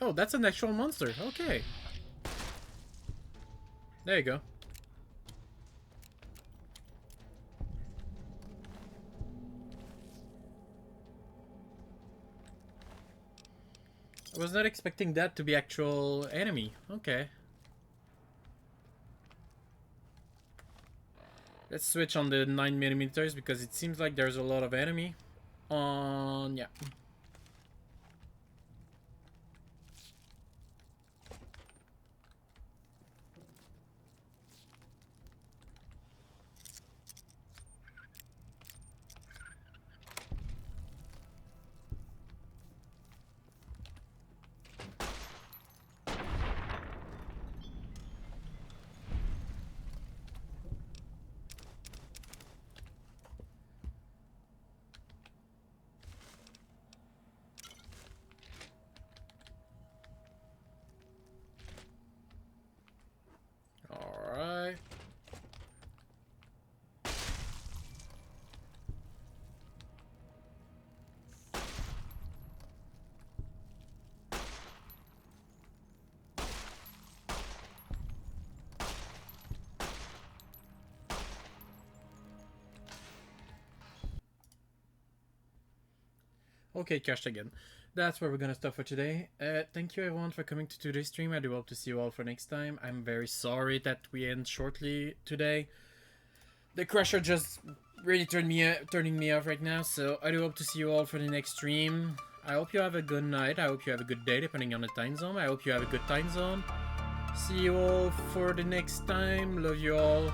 Oh, that's an actual monster. Okay. There you go. I was not expecting that to be actual enemy. Okay. Let's switch on the 9mm because it seems like there's a lot of enemy. Yeah. Alright. Okay, cached again. That's where we're gonna stop for today. Thank you everyone for coming to today's stream. I do hope to see you all for next time. I'm very sorry that we end shortly today. The crusher just really turning me off right now, so I do hope to see you all for the next stream. I hope you have a good night. I hope you have a good day depending on the time zone. I hope you have a good time zone. See you all for the next time. Love you all.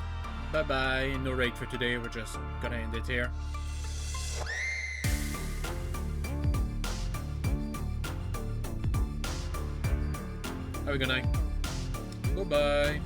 Bye bye. No raid for today. We're just gonna end it here. Have a good night. Goodbye.